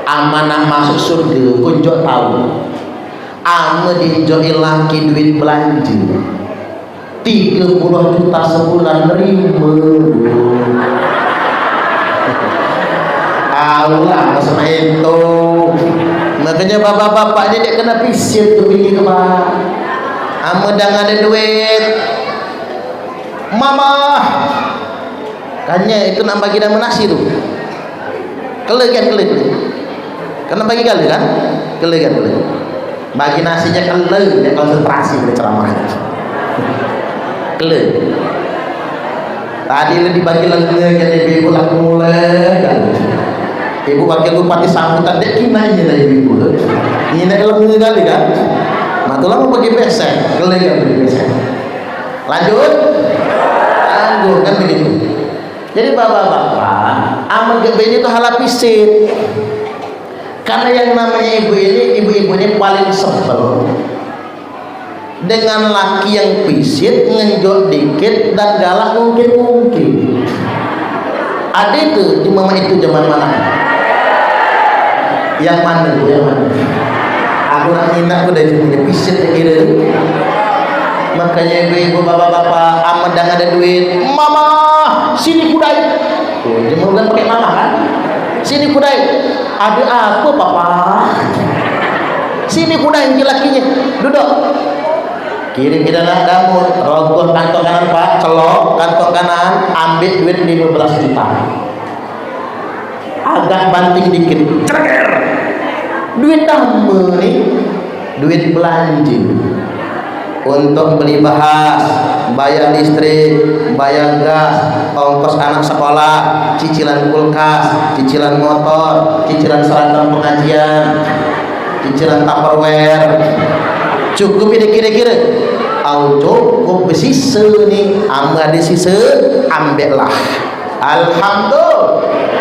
amanah masuk surga kunjuk tahu ame dijoi laki duit belanja 30 juta sebulan nerima. Allah sama itu. Makanya bapak-bapak dia kena pisir tuh bini kemana. Ame dah ada duit mama kanya itu nak bagi nama nasi tu kelih kan kena bagi kali kan kelih bagi nasinya kelih dia konsentrasi pada ceramah kelih tadi le dibagi lengan kan ibu laku mulai kan ibu bagi bupati sambutan dek kinanya lah ibu ini nak lengan kali kan matulah mau bagi besek kelih kan bagi besek lanjut kan begitu. Jadi bapak-bapak amal gebeni itu halal pisit. Karena yang namanya ibu-ibu ini paling sebel dengan laki yang pisit, ngenjot dikit dan galak mungkin. Ada itu di mama itu zaman mana? Yang mana? Aku nak minta aku dari punya pisit kira. Makanya ibu-ibu bapak-bapak amat dah ada duit mama sini kudai dia mau pakai mama kan sini kudai ada apa papa sini kudai lakinya duduk kiri-kiri nak damur rogoh kantong kanan pak celok kantong kanan ambil duit 15 juta agak banting dikit ceker duit damur nih duit belanja untuk beli bahas, bayar listrik, bayar gas, ongkos anak sekolah, cicilan kulkas, cicilan motor, cicilan seragam pengajian, cicilan tupperware. Cukup ini kira-kira. Cukup sisa ni, amma ada sisa, ambillah.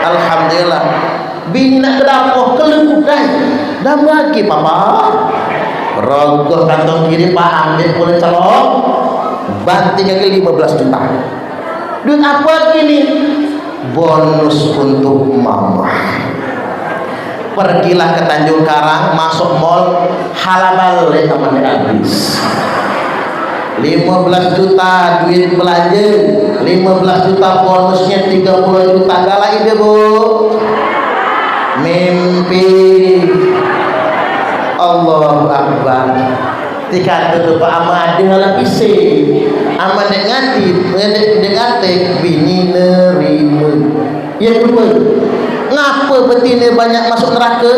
Alhamdulillah. Bini nak ke dapur kelengkukan, dah bagi papa. Rogoh kantong kiri pak ambil boleh celok banting lagi 15 juta duit apa gini bonus untuk mama pergilah ke Tanjung Karang masuk mall halal balik sama habis 15 juta duit belanja 15 juta bonusnya 30 juta galak ide bu mimpi Allahu Akbar. Tika tu Pak Ahmad dengan isi. Ahmad dengan bini nerima. Yang kedua, ngapa betina banyak masuk neraka?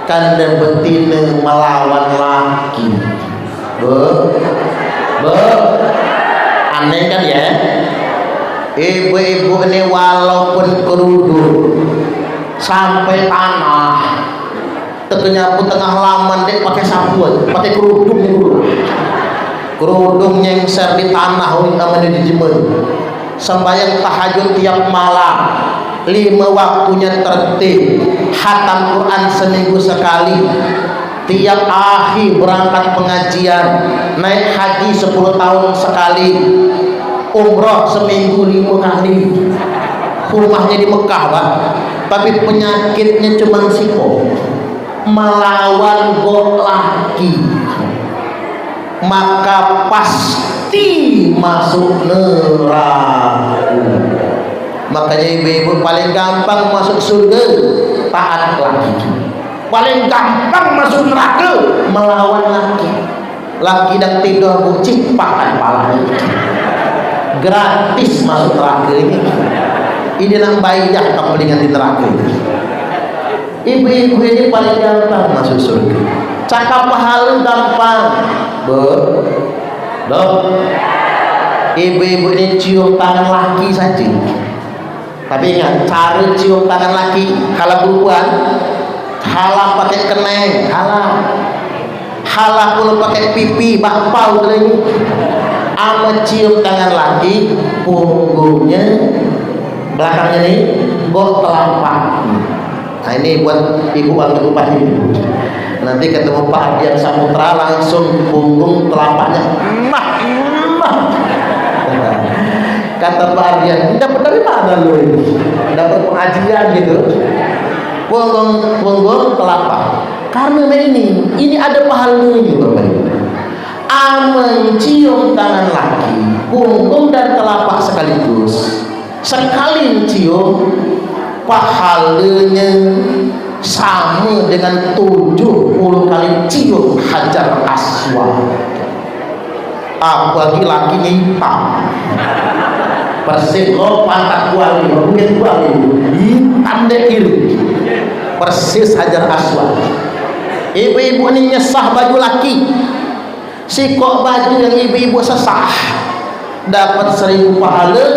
Karena betina melawan laki. Aneh kan ya? Ibu-ibu ini walaupun kerudung sampai tanah terkenyapu tengah halaman dek pakai sapu pakai kerudung dulu kerudung nyengser di tanah namanya dijemen sembahyang tahajud tiap malam 5 waktunya tertib khatam Quran seminggu sekali tiap akhir berangkat pengajian naik haji 10 tahun sekali umroh seminggu 5 kali rumahnya di Mekah Pak tapi penyakitnya cuma siko melawan gok laki maka pasti masuk neraka. Makanya ibu-ibu paling gampang masuk surga taat laki, paling gampang masuk neraka melawan laki dan tidur bucik pakan palanya gratis masuk neraka ini nang bayar kepelingan di neraka itu Ibu-ibu ini paling gampang masuk surga. Cakap pahala gampang, dok. Ibu-ibu ini cium tangan laki saja. Tapi ingat, cara cium tangan laki kalau perempuan, halah pakai keneng, halah pula pakai pipi, bakpau lagi. Ama cium tangan laki, punggungnya, belakangnya nih, gok telapak. Nah ini buat ibu wakil bupati. Nanti ketemu Pak Ardian Saputra langsung punggung telapaknya. Kata Pak Ardian, dapat dari mana lo ini? Dapat pengajian gitu. Punggung telapak. Karena ini ada pahalanya Bapak Ibu. Mencium tangan laki, punggung dan telapak sekaligus. Sekali cium, pahalanya sama dengan 70 kali cium Hajar Aswad. Bagi lakinya hitam, persis lo pantat kuali, mungkin kuali hitam deh kiri, persis Hajar Aswad. Ibu-ibu ini nyesah baju laki, sikok baju yang ibu-ibu sesah dapat 1000 pahala,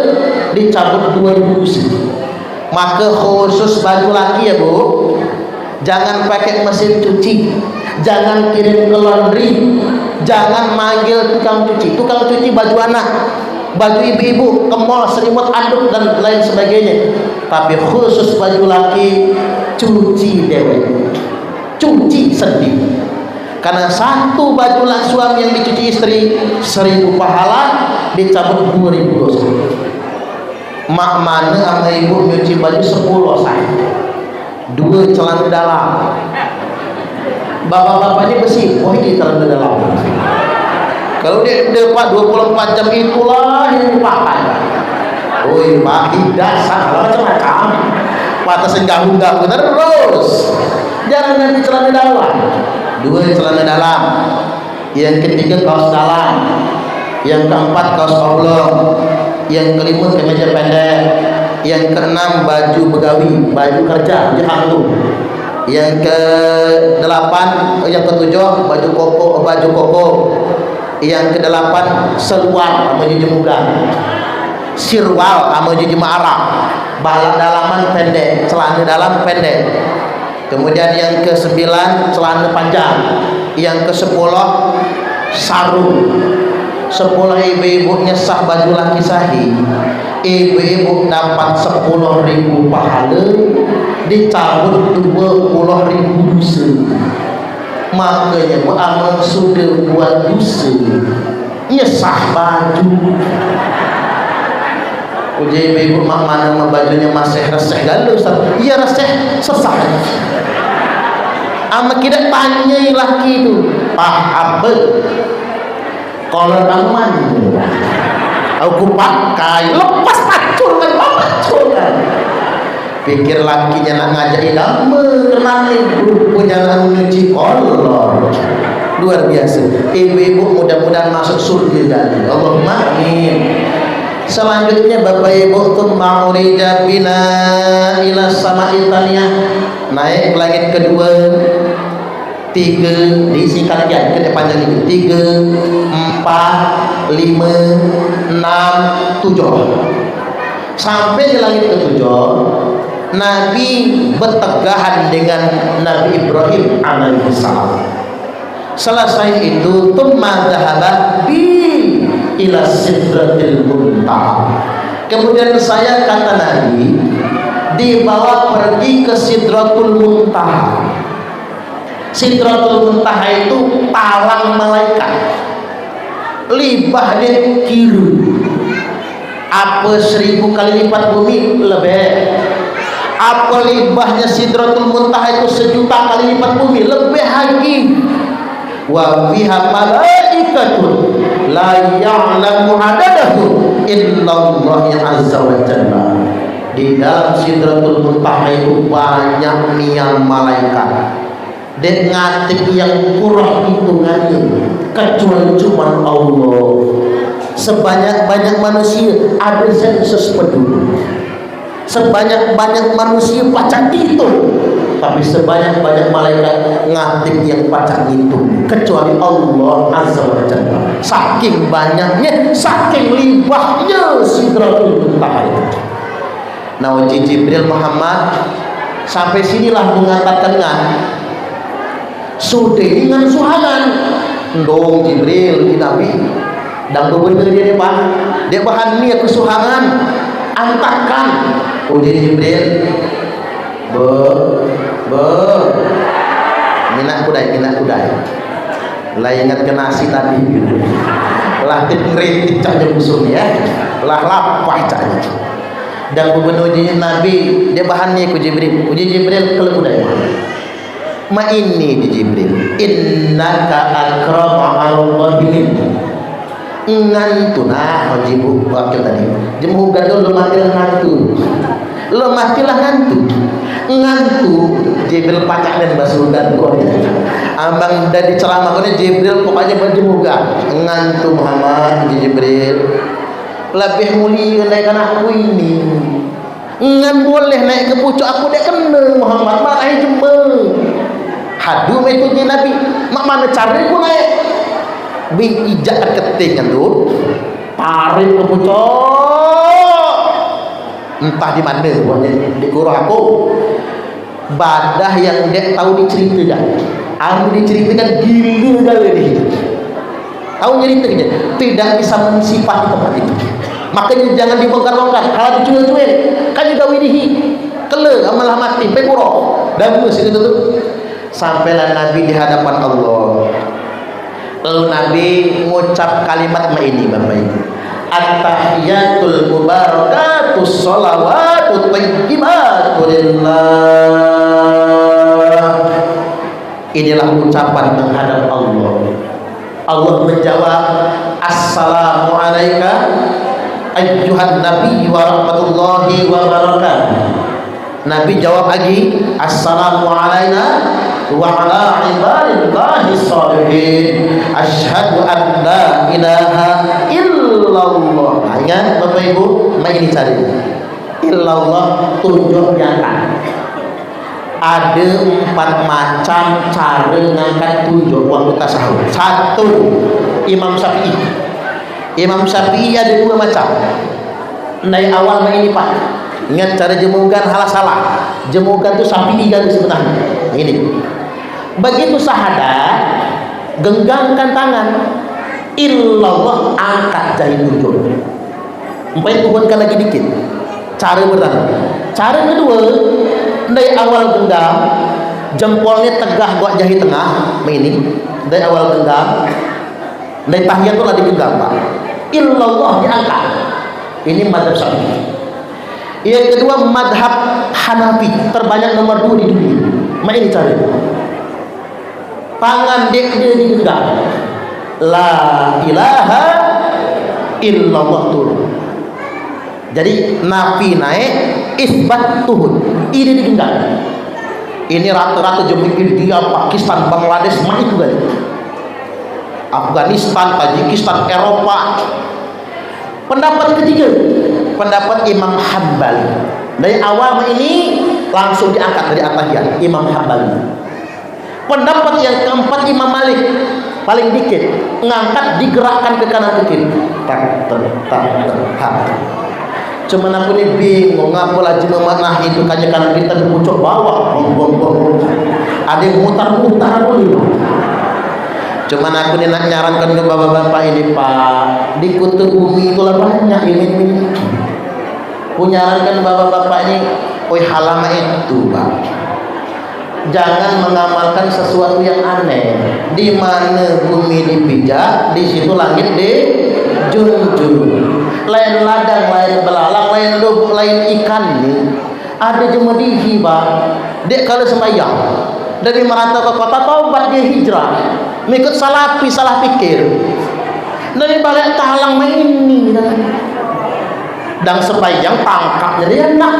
dicabut 2000 dosa. Maka khusus baju laki ya bu, jangan pakai mesin cuci, jangan kirim ke laundry, jangan manggil tukang cuci baju anak, baju ibu-ibu ke mall, selimut anduk dan lain sebagainya. Tapi khusus baju laki, cuci dewek, cuci sendiri. Karena satu baju suami yang dicuci istri 1000 pahala, dicabut 2000 dosa. Mak mana sama ibu nyuci baju 10 saya, 2 celana dalam. Bapak-bapaknya besi, ini celana dalam. Kalau dia dapat 24 jam itulah yang dipakai. Woi pak, dasar macam-macam. Patasin ganggu-ganggu terus. Jangan nanti celana dalam. 2 celana dalam. Yang ketiga kaos dalam. Yang keempat kaos oblong. Yang kelima kemeja pendek. Yang keenam baju begawi, baju kerja, baju yang ke-8, yang ke-7 baju koko. Yang ke-8 seluar sama jujur muda, sirwal sama jujur Arab, balak dalaman pendek, celana dalam pendek. Kemudian yang ke-9 celana panjang. Yang ke-10 sarung. 10 ibu-ibu nyesah baju laki sahih, ibu-ibu dapat 10.000 pahala, dicabut 20.000 dosa. Makanya amal sudah buat dosa, nyesah baju. Uji ibu-ibu mak mana bajunya masih reseh galau, iya reseh sesah. Ama kita tanya laki itu, apa? Kolor aman, aku pakai, lepas pacul kan. Pikir lakinya nak ngajak ilmu, kenalin punya nak nyuci kolor. Luar biasa. Ibu-ibu mudah-mudahan masuk surga dan Allahumma amin. Selanjutnya Bapak Ibu tumbang urija bina ila sama Italia, naik ke langit kedua. 3 disingkat aja ke depannya itu 3, 4, 5, 6, 7 sampai di langit ke-7. Nabi bertegahan dengan Nabi Ibrahim alaihissalam. Selesai itu tumma dhahaba bi ila sidratil muntaha. Kemudian saya kata Nabi dibawa pergi ke Sidratul Muntaha. Sidratul Muntaha itu talang malaikat, libah dia kiri, apa 1000 kali lipat bumi lebih, apa libahnya Sidratul Muntaha itu 1.000.000 kali lipat bumi lebih lagi. Wa fiha malaikatun la ya'lamu adadahu illallah azza wa jalla. Di dalam Sidratul Muntaha itu banyak niat malaikat. Dek ngatik yang kurang hitungannya kecuali cuma Allah. Sebanyak-banyak manusia ada sensus penduduk, sebanyak-banyak manusia pacak itu tapi sebanyak-banyak malaikat ngatik yang baca itu kecuali Allah Azza wa Jalla. Saking banyaknya, saking limbahnya Sidratul Muntaha itu. Nah, Jibril Muhammad sampai sinilah mengatakan dengan dengan suhanan dong Jibril di Nabi dan bener dia Pak dia bahan ni aku suhangan antarkan Jibril minat kudai lah ingat ke nasi tadi gitu lah ngeritik caknya musuh ya lah lapah caknya dan gubernur Nabi dia bahannya ku Jibril kalau kudai ma ini di Jibril innaka akrama Allah ngantuna wajibu wakil tadi jemu gadol lematilah ngantu Jibril pacak dan basudan kau ambang dari ceramah kau Jibril pokoknya berjemuga ngantu Muhammad Jibril lebih mulia naik aku ini ngan boleh naik ke pucuk aku dek kena Muhammad marahi jembel hadu metode Nabi mak mana cari ku naik bi ijak keting tu tarik ke pucuk entah di mana buatnya di guru aku badah yang dek tahu diceritakan aku diceritakan gila kali ni tahu ceritakannya tidak bisa mensifati tempat itu makanya jangan dibongkar-bongkar kalau dicuil-cuil kan juga widihi kele amalah mati pekuro dan musik itu sampailah Nabi di hadapan Allah. Lalu Nabi mengucap kalimat ini Bapak Ibu. At-tahiyatul mubarakatus sholawatut thayyibatu lillah. Inilah ucapan menghadap Allah. Allah menjawab, Assalamu alayka ayyuhan nabi wa rahmatullahi wa barakatuh. Nabi jawab lagi, Assalamu alayna wa ala ibadillahi sholihin asyhadu an la ilaha illallah. Ingat Bapak Ibu, ini cari illallah tunjuk nyata. Ada 4 macam cara mengangkat tunjuk waktu tasawuf. 1, Imam Syafi'i ada 2 macam. Dari awal ini Pak, ingat cara jemugan halah salah. Jemugan itu Syafi'i kan sebenarnya. Ini begitu syahadat genggangkan tangan illallah angkat jari tunjuk sampai turunkan lagi dikit cara pertama. Cara kedua dari awal genggam jempolnya tegah buat jari tengah ini dari awal genggam dari tahiyat itu lah digenggam Pak illallah diangkat. Ini madhab Syafi'i. Yang kedua madhab Hanafi terbanyak nomor 2 di dunia. Ini cara tangan dia digenggam la ilaha illallah turun. Jadi nafi naik isbat turun. Ini digenggam. Ini rata-rata jemaah India, Pakistan, Bangladesh semua itu kan. Afghanistan, Tajikistan, Eropa. Pendapat ketiga pendapat Imam Hambali. Dari awal ini langsung diangkat dari atahiyat Imam Hambali. Pendapat yang keempat Imam Malik paling dikit ngangkat digerakkan ke kanan ke kiri tak. Cuman aku ni bingung ngapa lagi memanah itu kanya kanan kita berpucuk bawah ada yang mutar-mutar dulu. Cuman aku ni nak nyarankan ke bapak-bapak ini Pak di kutub bumi itulah banyak ini punyarankan bapak-bapak ini halama itu Pak jangan mengamalkan sesuatu yang aneh. Di mana bumi dipijak, di situ langit dijunjung. Lain ladang, lain belalang, lain lubuk, lain ikan ni. Ada jemedihi Pak. Dek kalau sembahyang dari merantau ke kota taubat dia hijrah. Mengikut salafi, salah pikir. Dari balik talang main ini. Dan sembahyang tangkap jadi enak.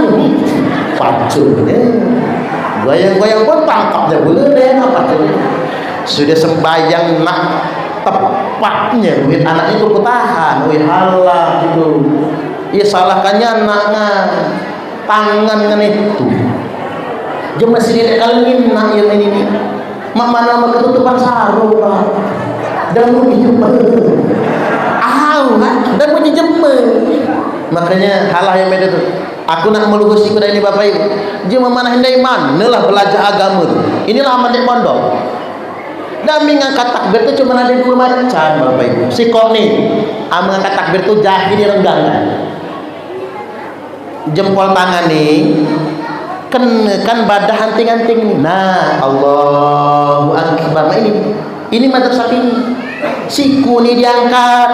Pacul dia. Goyang-goyang pun tangkapnya boleh deh apa tuh. Sudah sembahyang nak tepatnya duit anak itu kutahan, halah gitu. Ya salahkannya anaknya tangan kan itu. Jema sini kalengin nak yang ini. Mak mana mak ketutupan sarung Pak. Dan mau dijemur. Dan mau dijemur. Makanya halah yang beda tu. Aku nak melugusi kuda ini Bapak Ibu. Jema mana hendai manalah belajar agama tu. Inilah aman dek pondok. Dan mengangkat takbir tu cuma ada dua macam Bapak Ibu. Si kok ni, mengangkat takbir tu jahil direnggang. Jempol tangan ni kenakan badah anting-anting. Nah, Allahu Akbar. Ini madrasah ini. Siku ni diangkat,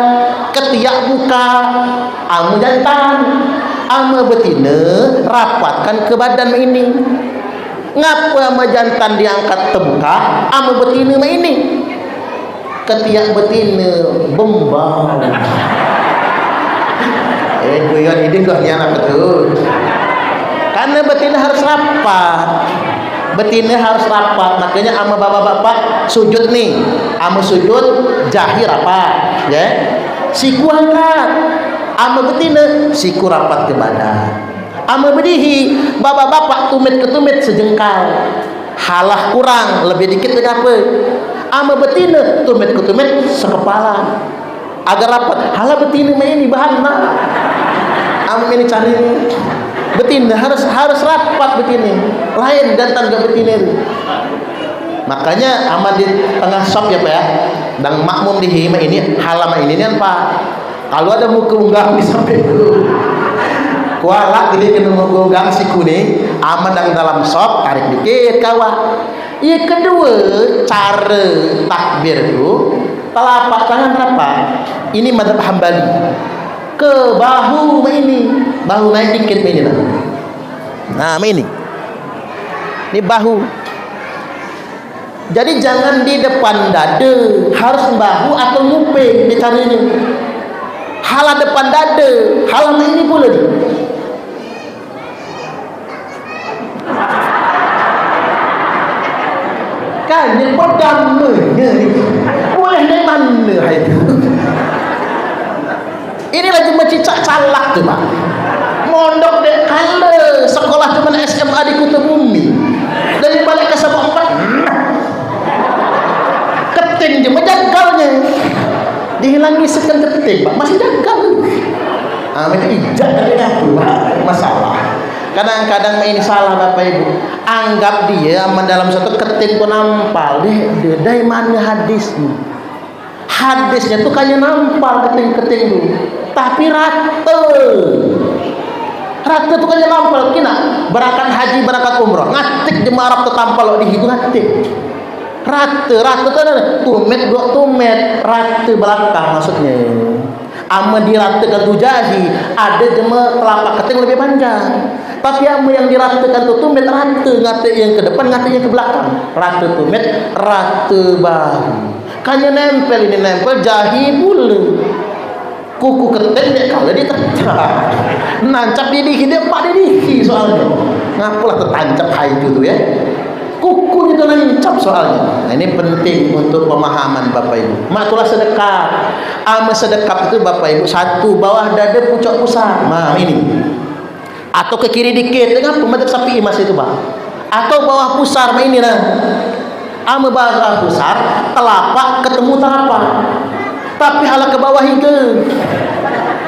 ketiak buka, amu jantan, amu betina rapatkan ke badan ini. Ngapa amu jantan diangkat terbuka, amu betina ini? Ketiak betina bembang. Guyon ini kok anak betul. Karena betina harus rapat. Betina harus rapat. Makanya ama bapak-bapak sujud nih. Ama sujud jahir rapat, ya. Siku angkat. Ama betina siku rapat ke badan. Ama berdiri bapak-bapak tumit ke tumit sejengkal. Halah kurang lebih dikit dengan apa? Ama betina tumit ke tumit sekepala. Agar rapat. Halah betina main ini bahan nak. Ama ini cari betina harus rapat betina. Lain jantan gak betina itu. Makanya ama di tengah shop ya Pak ya. Dan makmum di hima ini halaman ini kan Pak. Kalau ada muka unggang di samping itu. Kuala ini kena muka unggang si kuning. Ama dalam shop tarik dikit kawan. Yang kedua cara takbir itu telapak tangan rapat. Ini mazhab Hambali. Ke bahu ini, bahu naik dikit ini lah. Nah ini bahu. Jadi jangan di depan dada, harus bahu atau nguping di caranya. Halah depan dada, halah ini pula ni. Kan yang pertamanya ni boleh dari mana itu? Inilah cuma cicak calak tu Pak. Mondok dek kala sekolah cuma SMA di Kuta Bumi. Dari balik ke Sabah 4 keting je menjagalnya. Dihilangi sekian keting Pak, masih jagal. Mereka ijak dari aku Pak. Masalah. Kadang-kadang ini salah Bapak Ibu. Anggap dia dalam satu keting pun nampal. Dia dari mana hadisnya? Hadisnya tu kaya nampal keting-keting tu. Tapi rata tu kaya nampal. Kena berangkat haji, berangkat umrah, ngatik jemaah Arab tertampal di hitung ngatik. Rata tu ada tumet, 2 tumet, rata belakang maksudnya. Ama diratakan tu jahi, ada jemaah telapak keting lebih panjang. Tapi ama yang diratakan tu tumet rata, ngatik yang ke depan, ngatik yang ke belakang. Rata tumet, rata bahu. Kanya nempel ini nempel jahi pula. Kuku keting dia kalau dia tercap. Nancap di diki dia pak di diki soalnya. Ngapalah tertancap hai itu ya. Kuku itu nancap soalnya. Nah, ini penting untuk pemahaman Bapak Ibu. Maktulah sedekap. Ama sedekap itu Bapak Ibu satu bawah dada pucuk pusar. Nah ini. Atau ke kiri dikit. Kenapa macam sapi mas itu Pak? Atau bawah pusar ini lah. Ama bawah pusar telapak ketemu telapak. Tapi halah ke bawah itu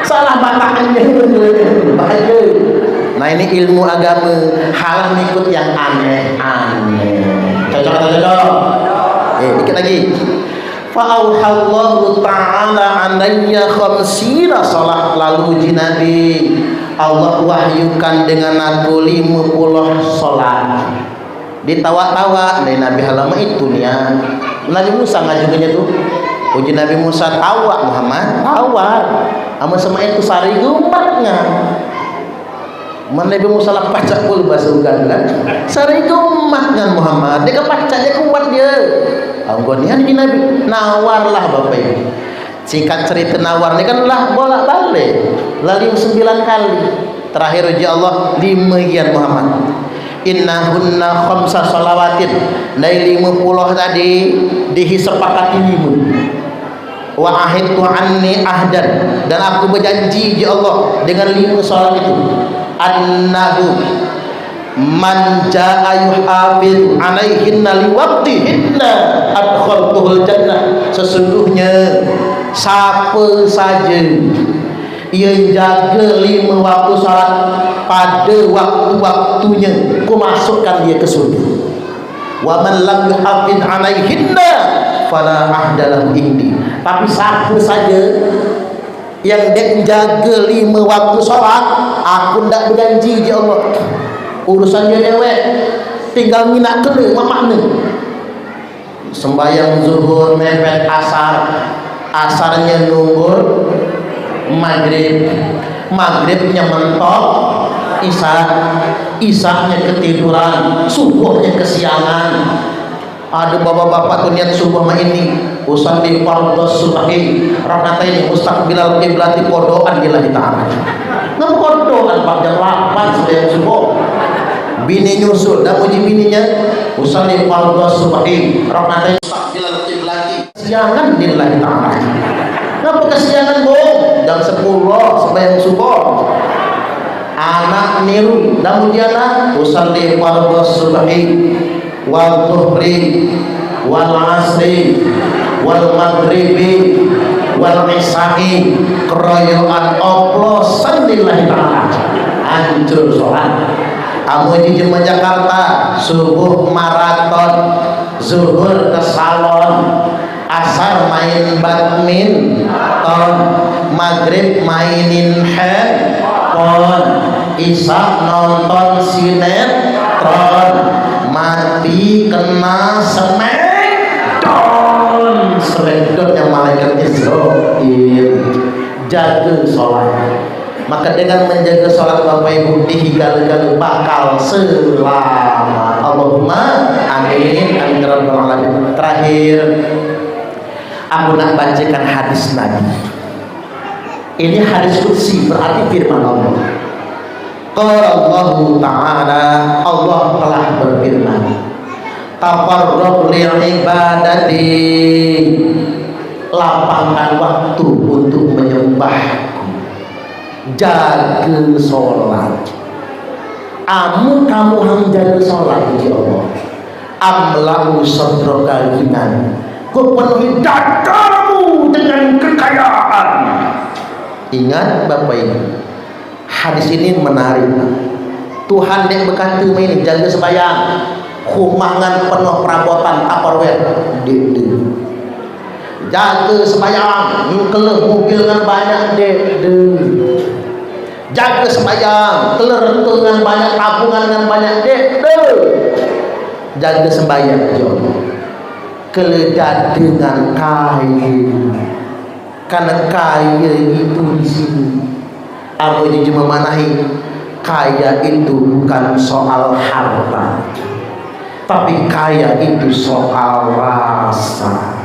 salah batakannya bahaya. Nah ini ilmu agama halah ikut yang aneh-aneh. Cocok. Dikit lagi. Fa'auhallahu ta'ala anayya khamsina salat. Lalu uji Nabi Allah wahyukan dengan aku 50 salat. Ditawa-tawa dari Nabi halama itu nih ya. Nabi Musa ngajukannya tuh. Uji Nabi Musa tawa Muhammad, tawa. Ama sama itu sari gumatnya. Nabi Musa lah pacak pul bahasa Uganda. Sari gumatnya Muhammad. Dia kepacaknya kuat dia. Anggonian di Nabi nawarlah Bapak Ibu. Singkat cerita nawar ni kan lah bolak-balik. Lalu 9 kali. Terakhir uji Allah 5 gian Muhammad. Innahunna khamsa salawatin. Dari 50 tadi dihisapakati 5. Wa ahidtu anni ahdan, dan aku berjanji ya Allah dengan 5 salat itu annahu man jaa yuhafidh alaihinna liwaqtihinna adkhaltuhul jannah. Sesungguhnya siapa saja yang jaga 5 waktu salat pada waktu-waktunya, ku masukkan dia ke surga. Wa man lam yuhafidh alaihinna fala ahdalahu indi. Tapi siapa saja yang dia jaga 5 waktu salat, aku ndak berjanji je Allah. Urusan dia dewek, tinggal minat kena makna. Sembayang zuhur mepet asar, asarnya nunggu maghrib, maghribnya mentok isanya ketiduran, subuhnya kesiangan. Ada bapak-bapak tuh niat subuh mah ini usalli fardhu subhi rakaatain mustaqbilal qiblati kodoan lillahi ta'ala. Ngapa kodoan jam 8 sudah subuh. Bini nyusul dah muji bininya usalli fardhu subhi rakaatain mustaqbilal qiblati. Siangan lillahi ta'ala. Ngapa kesiangan, Bu? Jam 10 sembahyang subuh. Anak niru namun dia anak usalli fardhu subhi wal dhuhri wal asri wal maghribi wal isya'i keroyokan oplosan lillahi ta'ala. Hancur sholat. Amu di Jemaah Jakarta subuh maraton, zuhur ke salon, asar main badminton, maghrib mainin handphone, isya nonton sinetron, mati kena semedon yang malaikat Israel. Jaga sholat. Maka dengan menjaga sholat Bapak Ibu dihigal-higal bakal selamat. Allahumma amin amin rabbal alamin. Terakhir aku nak bacakan hadis Nabi. Ini hadis qudsi, berarti firman Allah. Qala Allah Ta'ala, Allah telah berfirman, tafarraq li'ibadati, lapangkan waktu untuk menyembahku, jaga sholat. Kamu yang jaga sholat ya Allah. Amlahu sadroka ghinan, ku penuhi dadamu dengan kekayaan. Ingat Bapak Ibu, hadis ini menarik. Tuhan yang berkata ini jaga sembahyang, kumangan penuh perabotan Tupperware, jaga sembahyang, keleh mobil dengan banyak jaga sembahyang, keleh dengan banyak tabungan dengan banyak jaga sembahyang keleh dengan kaya. Karena kaya itu di sini aku ini cuma manahi, kaya itu bukan soal harta, tapi kaya itu soal rasa.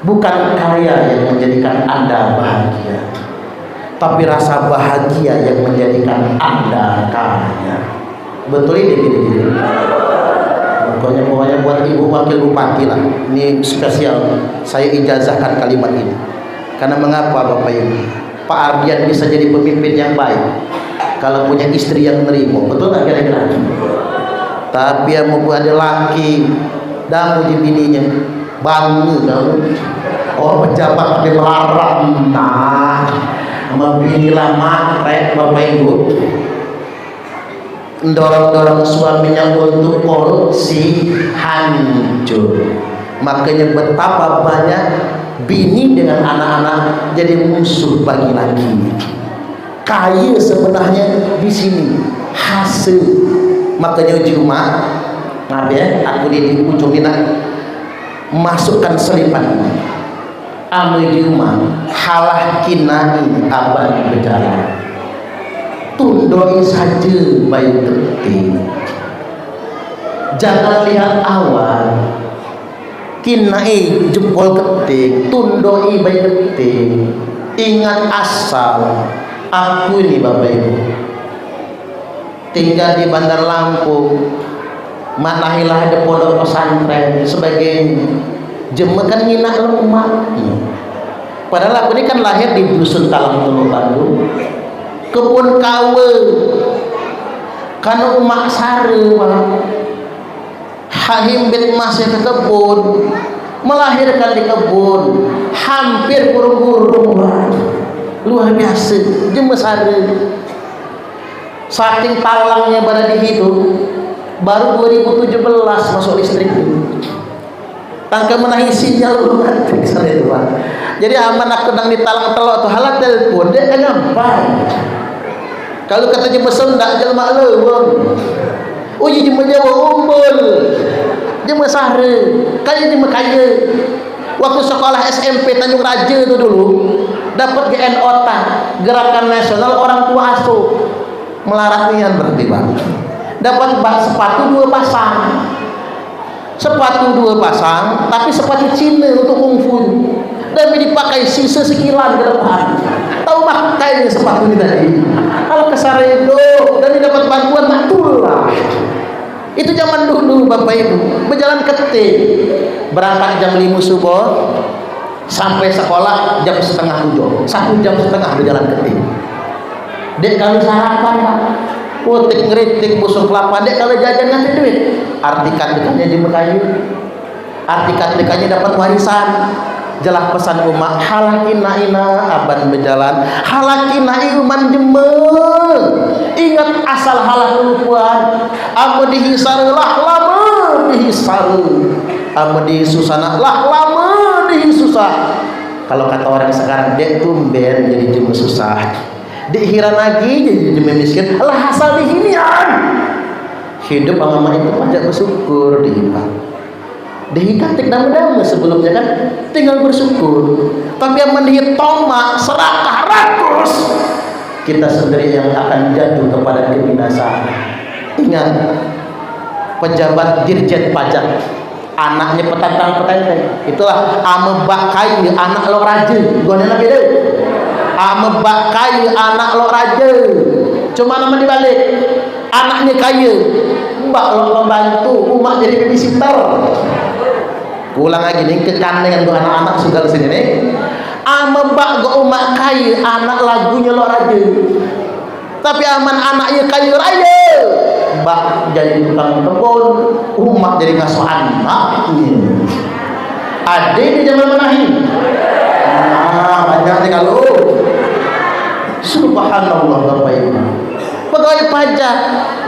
Bukan kaya yang menjadikan Anda bahagia, tapi rasa bahagia yang menjadikan Anda kaya. Betul ini gini-gini. Pokoknya buat Ibu Wakil Bupati lah, ini spesial saya ijazahkan kalimat ini. Karena mengapa Bapak Ibu, Pak Ardian bisa jadi pemimpin yang baik kalau punya istri yang menerima. Betul tak kira-kira? Tapi yang mau ada laki dan muji bininya bangga kamu. Oh pejabat ada melarang, nah membinilah matre Bapak Ibu, dorong-dorong suaminya untuk korupsi, hancur. Makanya betapa banyak bini dengan anak-anak jadi musuh bagi laki. Kaya sebenarnya di sini hasil. Makanya Jumat, maaf ya, aku di ujung ini masukkan selipan. Ame Jumat halah kinai abang berjalan. Tundoi saja baik penting. Jangan lihat awal. Kinai jempol keting, tundoi baik keting. Ingat asal. Aku ini Bapak Ibu tinggal di Bandar Lampung, manahilah ada pondok pesantren sebagainya. Jemaah kan nginak lemak. Padahal aku ini kan lahir di dusun Talang Tulu Bandung, kebun kawe. karena umak sare hahimbit masih ke kebun, melahirkan di kebun, hampir buru-buru luar biasa jema sare. Saking talangnya pada di itu, baru 2017 masuk listrik. Tangka menahi sinyal rumah itu Pak. Jadi aman aku nang ditalang telok tuh halat telepon dia kan gampang. Kalau kata jema Sunda jelema leuweung. Uji jema Jawa umbul. Jema sare, kaya jema kaya. Waktu sekolah SMP Tanjung Raja itu dulu dapat GNOT, Gerakan Nasional Orang Tua Asuh. Melarangnya berarti Pak. Dapat sepatu 2 pasang. Sepatu 2 pasang, tapi sepatu Cina untuk kungfu. Dan dipakai sisa sekilan ke depan. Tahu makanya sepatu ini tadi. Kalau kesaredo dan dapat bantuan matul lah. Itu zaman dulu Bapak Ibu. Berjalan ketik. Berangkat jam 5 subuh sampai sekolah jam setengah 7. 1 jam setengah berjalan ketik. Dek kalau sarapan Pak. Putik ngeritik busung kelapa, dek kalau jajan ngasih duit. Artikan-artikannya di Mekayu, artikan-artikannya dapat warisan. Jelas pesan umat, halakina ina aban berjalan, halakina iuman jemel. Ingat asal halak lupuan, amu dihisar lah lama dihisar, amu disusana lah lama disusah. Kalau kata orang sekarang, dek tumben jadi jemel susah. Dikira lagi jadi miskin, lah asal dihinian. Hidup mama itu pajak bersyukur dihipat. Dihikat tik dama-dama sebelumnya kan tinggal bersyukur. Tapi yang mendihitung mak serakah rakus, kita sendiri yang akan jatuh kepada kebinasaan. Ingat, pejabat dirjen pajak anaknya petantang-petantang itulah amebak kayu anak lo raja gone nabi deh. Amebak kayu anak lo raja, cuma nama dibalik anaknya kaya, mbak lo membantu umat jadi babysitter. Pulang lagi nih ke kandang untuk anak-anak sudah sini nih. Amebak go umat kaya anak lagunya lo raja, tapi aman anaknya kaya raya, mbak jadi tukang kebun, umat jadi ngasuh anak. Ada di zaman menahi. Banyak nih kalau. Subhanallah Bapak Ibu. Pegawai pajak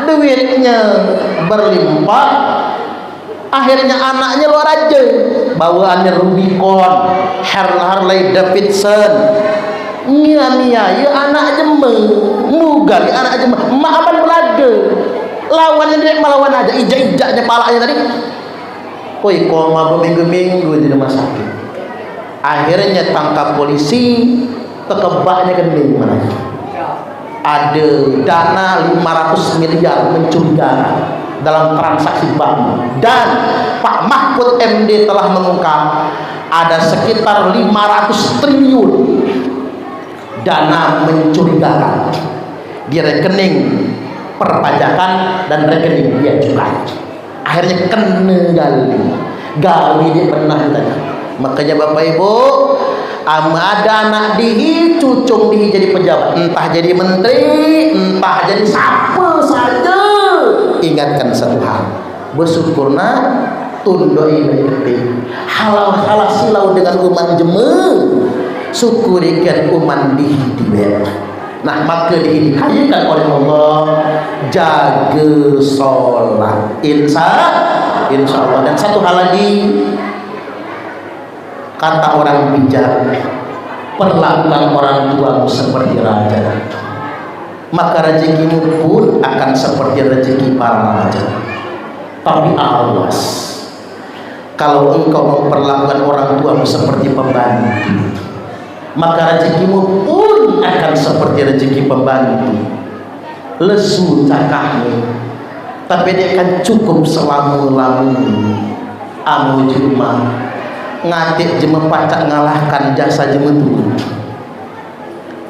duitnya berlimpah, akhirnya anaknya luar aja, bawaannya Rubicon, Harley Davidson. Nia ya anak jemeng, mugal ya anak jemeng, mak aman belaga. Lawannya dia melawan aja, ijak-ijaknya palanya tadi. Woi koma berminggu-minggu di rumah sakit. Akhirnya tangkap polisi. Kekebaknya gede mana? Ada dana 500 miliar mencurigakan dalam transaksi bank, dan Pak Mahfud MD telah mengungkap ada sekitar 500 triliun dana mencurigakan di rekening perpajakan dan rekening biaya cukai. Akhirnya kena gali dia pernah tanya. Makanya Bapak Ibu, ada anak dihi, cucung dihi jadi pejabat, entah jadi menteri, entah jadi siapa saja. Ingatkan satu hal, bersyukurna tundoi baik-baik. Halal silau dengan umat jemeng, syukurikan umat dihi dibet. Nah maka dihi dikayakan oleh Allah, jaga sholat, insya Allah. Dan satu hal lagi, kata orang bijak, perlakukan orang tuamu seperti raja, maka rezekimu pun akan seperti rezeki para raja. Tapi awas, kalau engkau memperlakukan orang tuamu seperti pembantu, maka rezekimu pun akan seperti rezeki pembantu. Lesu cakahmu, tapi dia akan cukup selama-lamanya. Amu jumah ngatik jema pacak ngalahkan jasa jema tu.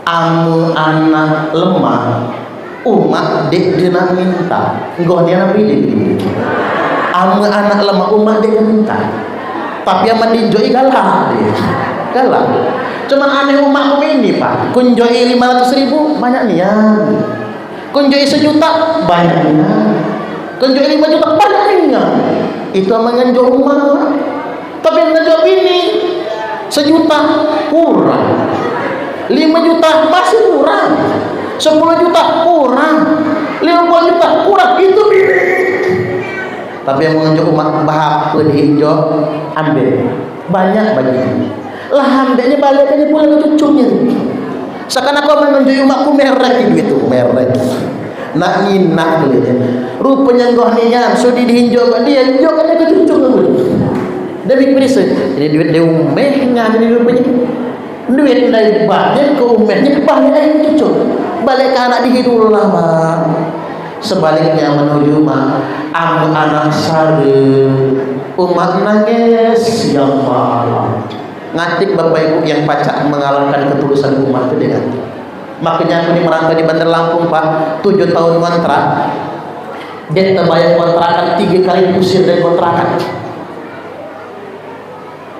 Amu anak lemah, umat dek dia nak minta, engkau dia nak beli. Amu anak lemah, umat dek dia minta, tapi yang mendinjoi galah dia, galah. Cuman aneh umatku ini Pak, kunjoi 500.000 banyak niat. Kunjui 1 juta banyaknya, kunjui 5 juta banyaknya. Itu menganjur rumah. Tapi yang ngejawab ini 1 juta kurang, 5 juta masih kurang, 10 juta kurang, 50 juta kurang. Itu bini. Tapi yang menganjur umat bahap hijau ambil banyak bagi lah, ambilnya balik aja pulang ke cucunya. Seakan aku menunjuk umatku merek itu merek nak nginak dia rupanya gohninya sudi dihinjau dia hinjau kan ke cucu dia bikin jadi duit dia umehnya, jadi rupanya duit dari banyak ke umehnya banyak yang cucu balik ke anak dihidul lama. Sebaliknya menuju anak sare umat nangis yang malam ngatik Bapak Ibu yang pacak mengalahkan ketulusan umat itu dia. Makanya aku ini merantau di Bandar Lampung Pak, 7 tahun kontrak, dia terbayar kontrakan 3 kali diusir dari kontrakan.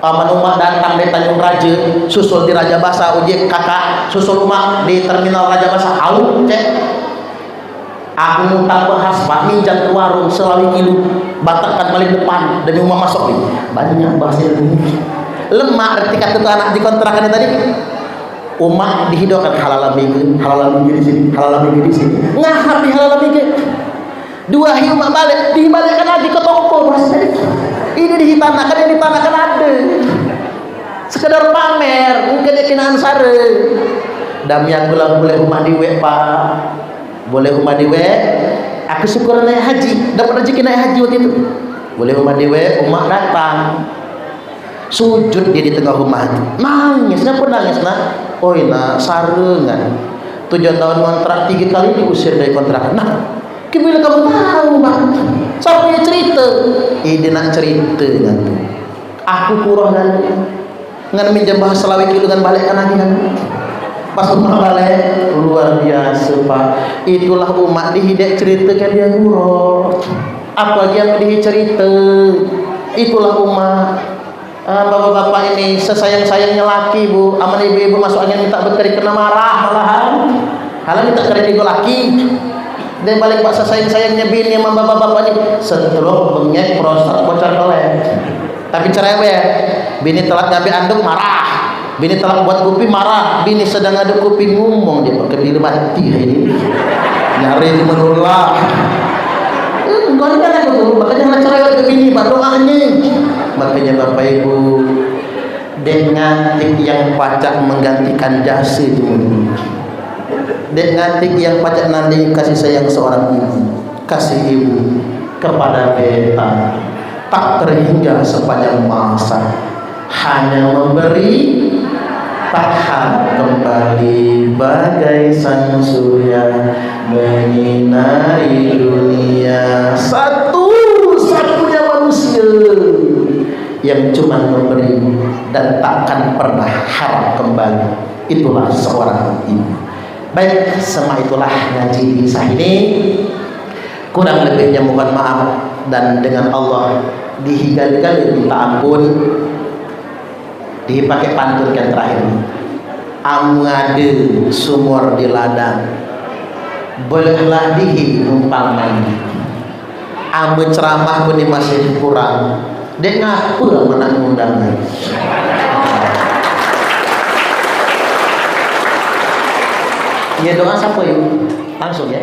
Aman umat datang dari Tanjung Raja, susul di Raja Basa, ojek kakak, susul umat di terminal Raja Basa, au cek. Aku ngutang bahas Pak, minjam ke warung selawi kilo, batakan paling depan demi umat masuk nih. Banyak bahasa ini. Lemah arti kata tu anak dikontrakan tadi. Umat dihidupkan halal minggu di sini, halal minggu di sini. Ngahap di halal minggu. 2 hari umat balik, dibalikkan lagi ke toko bahasa tadi. Ini dihitanakan, yang ditanakan ada. Sekedar pamer, mungkin kenaan sare. Dami aku lah boleh umat diwe Pak. Boleh umat diwe. Aku syukur naik haji, dapat rezeki naik haji waktu itu. Boleh umat diwe, umat datang. Sujud dia di tengah rumah itu. Nangis, kenapa nangis nak? Oh ina sarengan. 7 tahun kontrak 3 kali diusir dari kontrak. Nah, bila kamu tahu Pak? Siapa yang cerita? Dia nak cerita nanti. Aku kurang dan ngan minjam bahasa Lawi itu dengan balikkan lagi kan. Pas rumah balik luar biasa Pak. Itulah umat dihidak ceritakan dia kurang. Apa yang dicerita? Itulah umat. Bapak-bapak ini sesayang-sayangnya laki Bu, aman ibu-ibu masuk angin minta berkeri kena marah malahan. Halang minta keri ibu laki. Dan balik pak sesayang-sayangnya bini sama bapak-bapak ini stroke, bengek, prostat, bocor kelek. Tapi cerewet. Bini telat ngambil anduk marah. Bini telat buat kopi marah. Bini sedang ngaduk kopi ngomong dia pakai bini mati ini. Nyari menolak. Enggak ada betul. Makanya cerewet ke bini pak doanya. Makanya Bapak Ibu dengan tik yang pacak menggantikan jasa itu, dengan tik yang pacak nanti kasih sayang seorang ibu, kasih ibu kepada beta tak terhingga sepanjang masa, hanya memberi tak harap kembali bagai sang surya menyinari dunia. Satu-satunya manusia yang cuma memberi dan takkan pernah harap kembali, itulah seorang ibu. Baik, semua itulah ngaji di kisah ini. Kurang lebihnya mohon maaf, dan dengan Allah dihigali-gali minta ampun. Dipakai pantun yang terakhir. Amngade sumur di ladang, bolehlah dihi numpang mandi. Ambe ceramah pun masih kurang. Dek ngapa menak undangan? Ya doa siapa yuk? Langsung ya.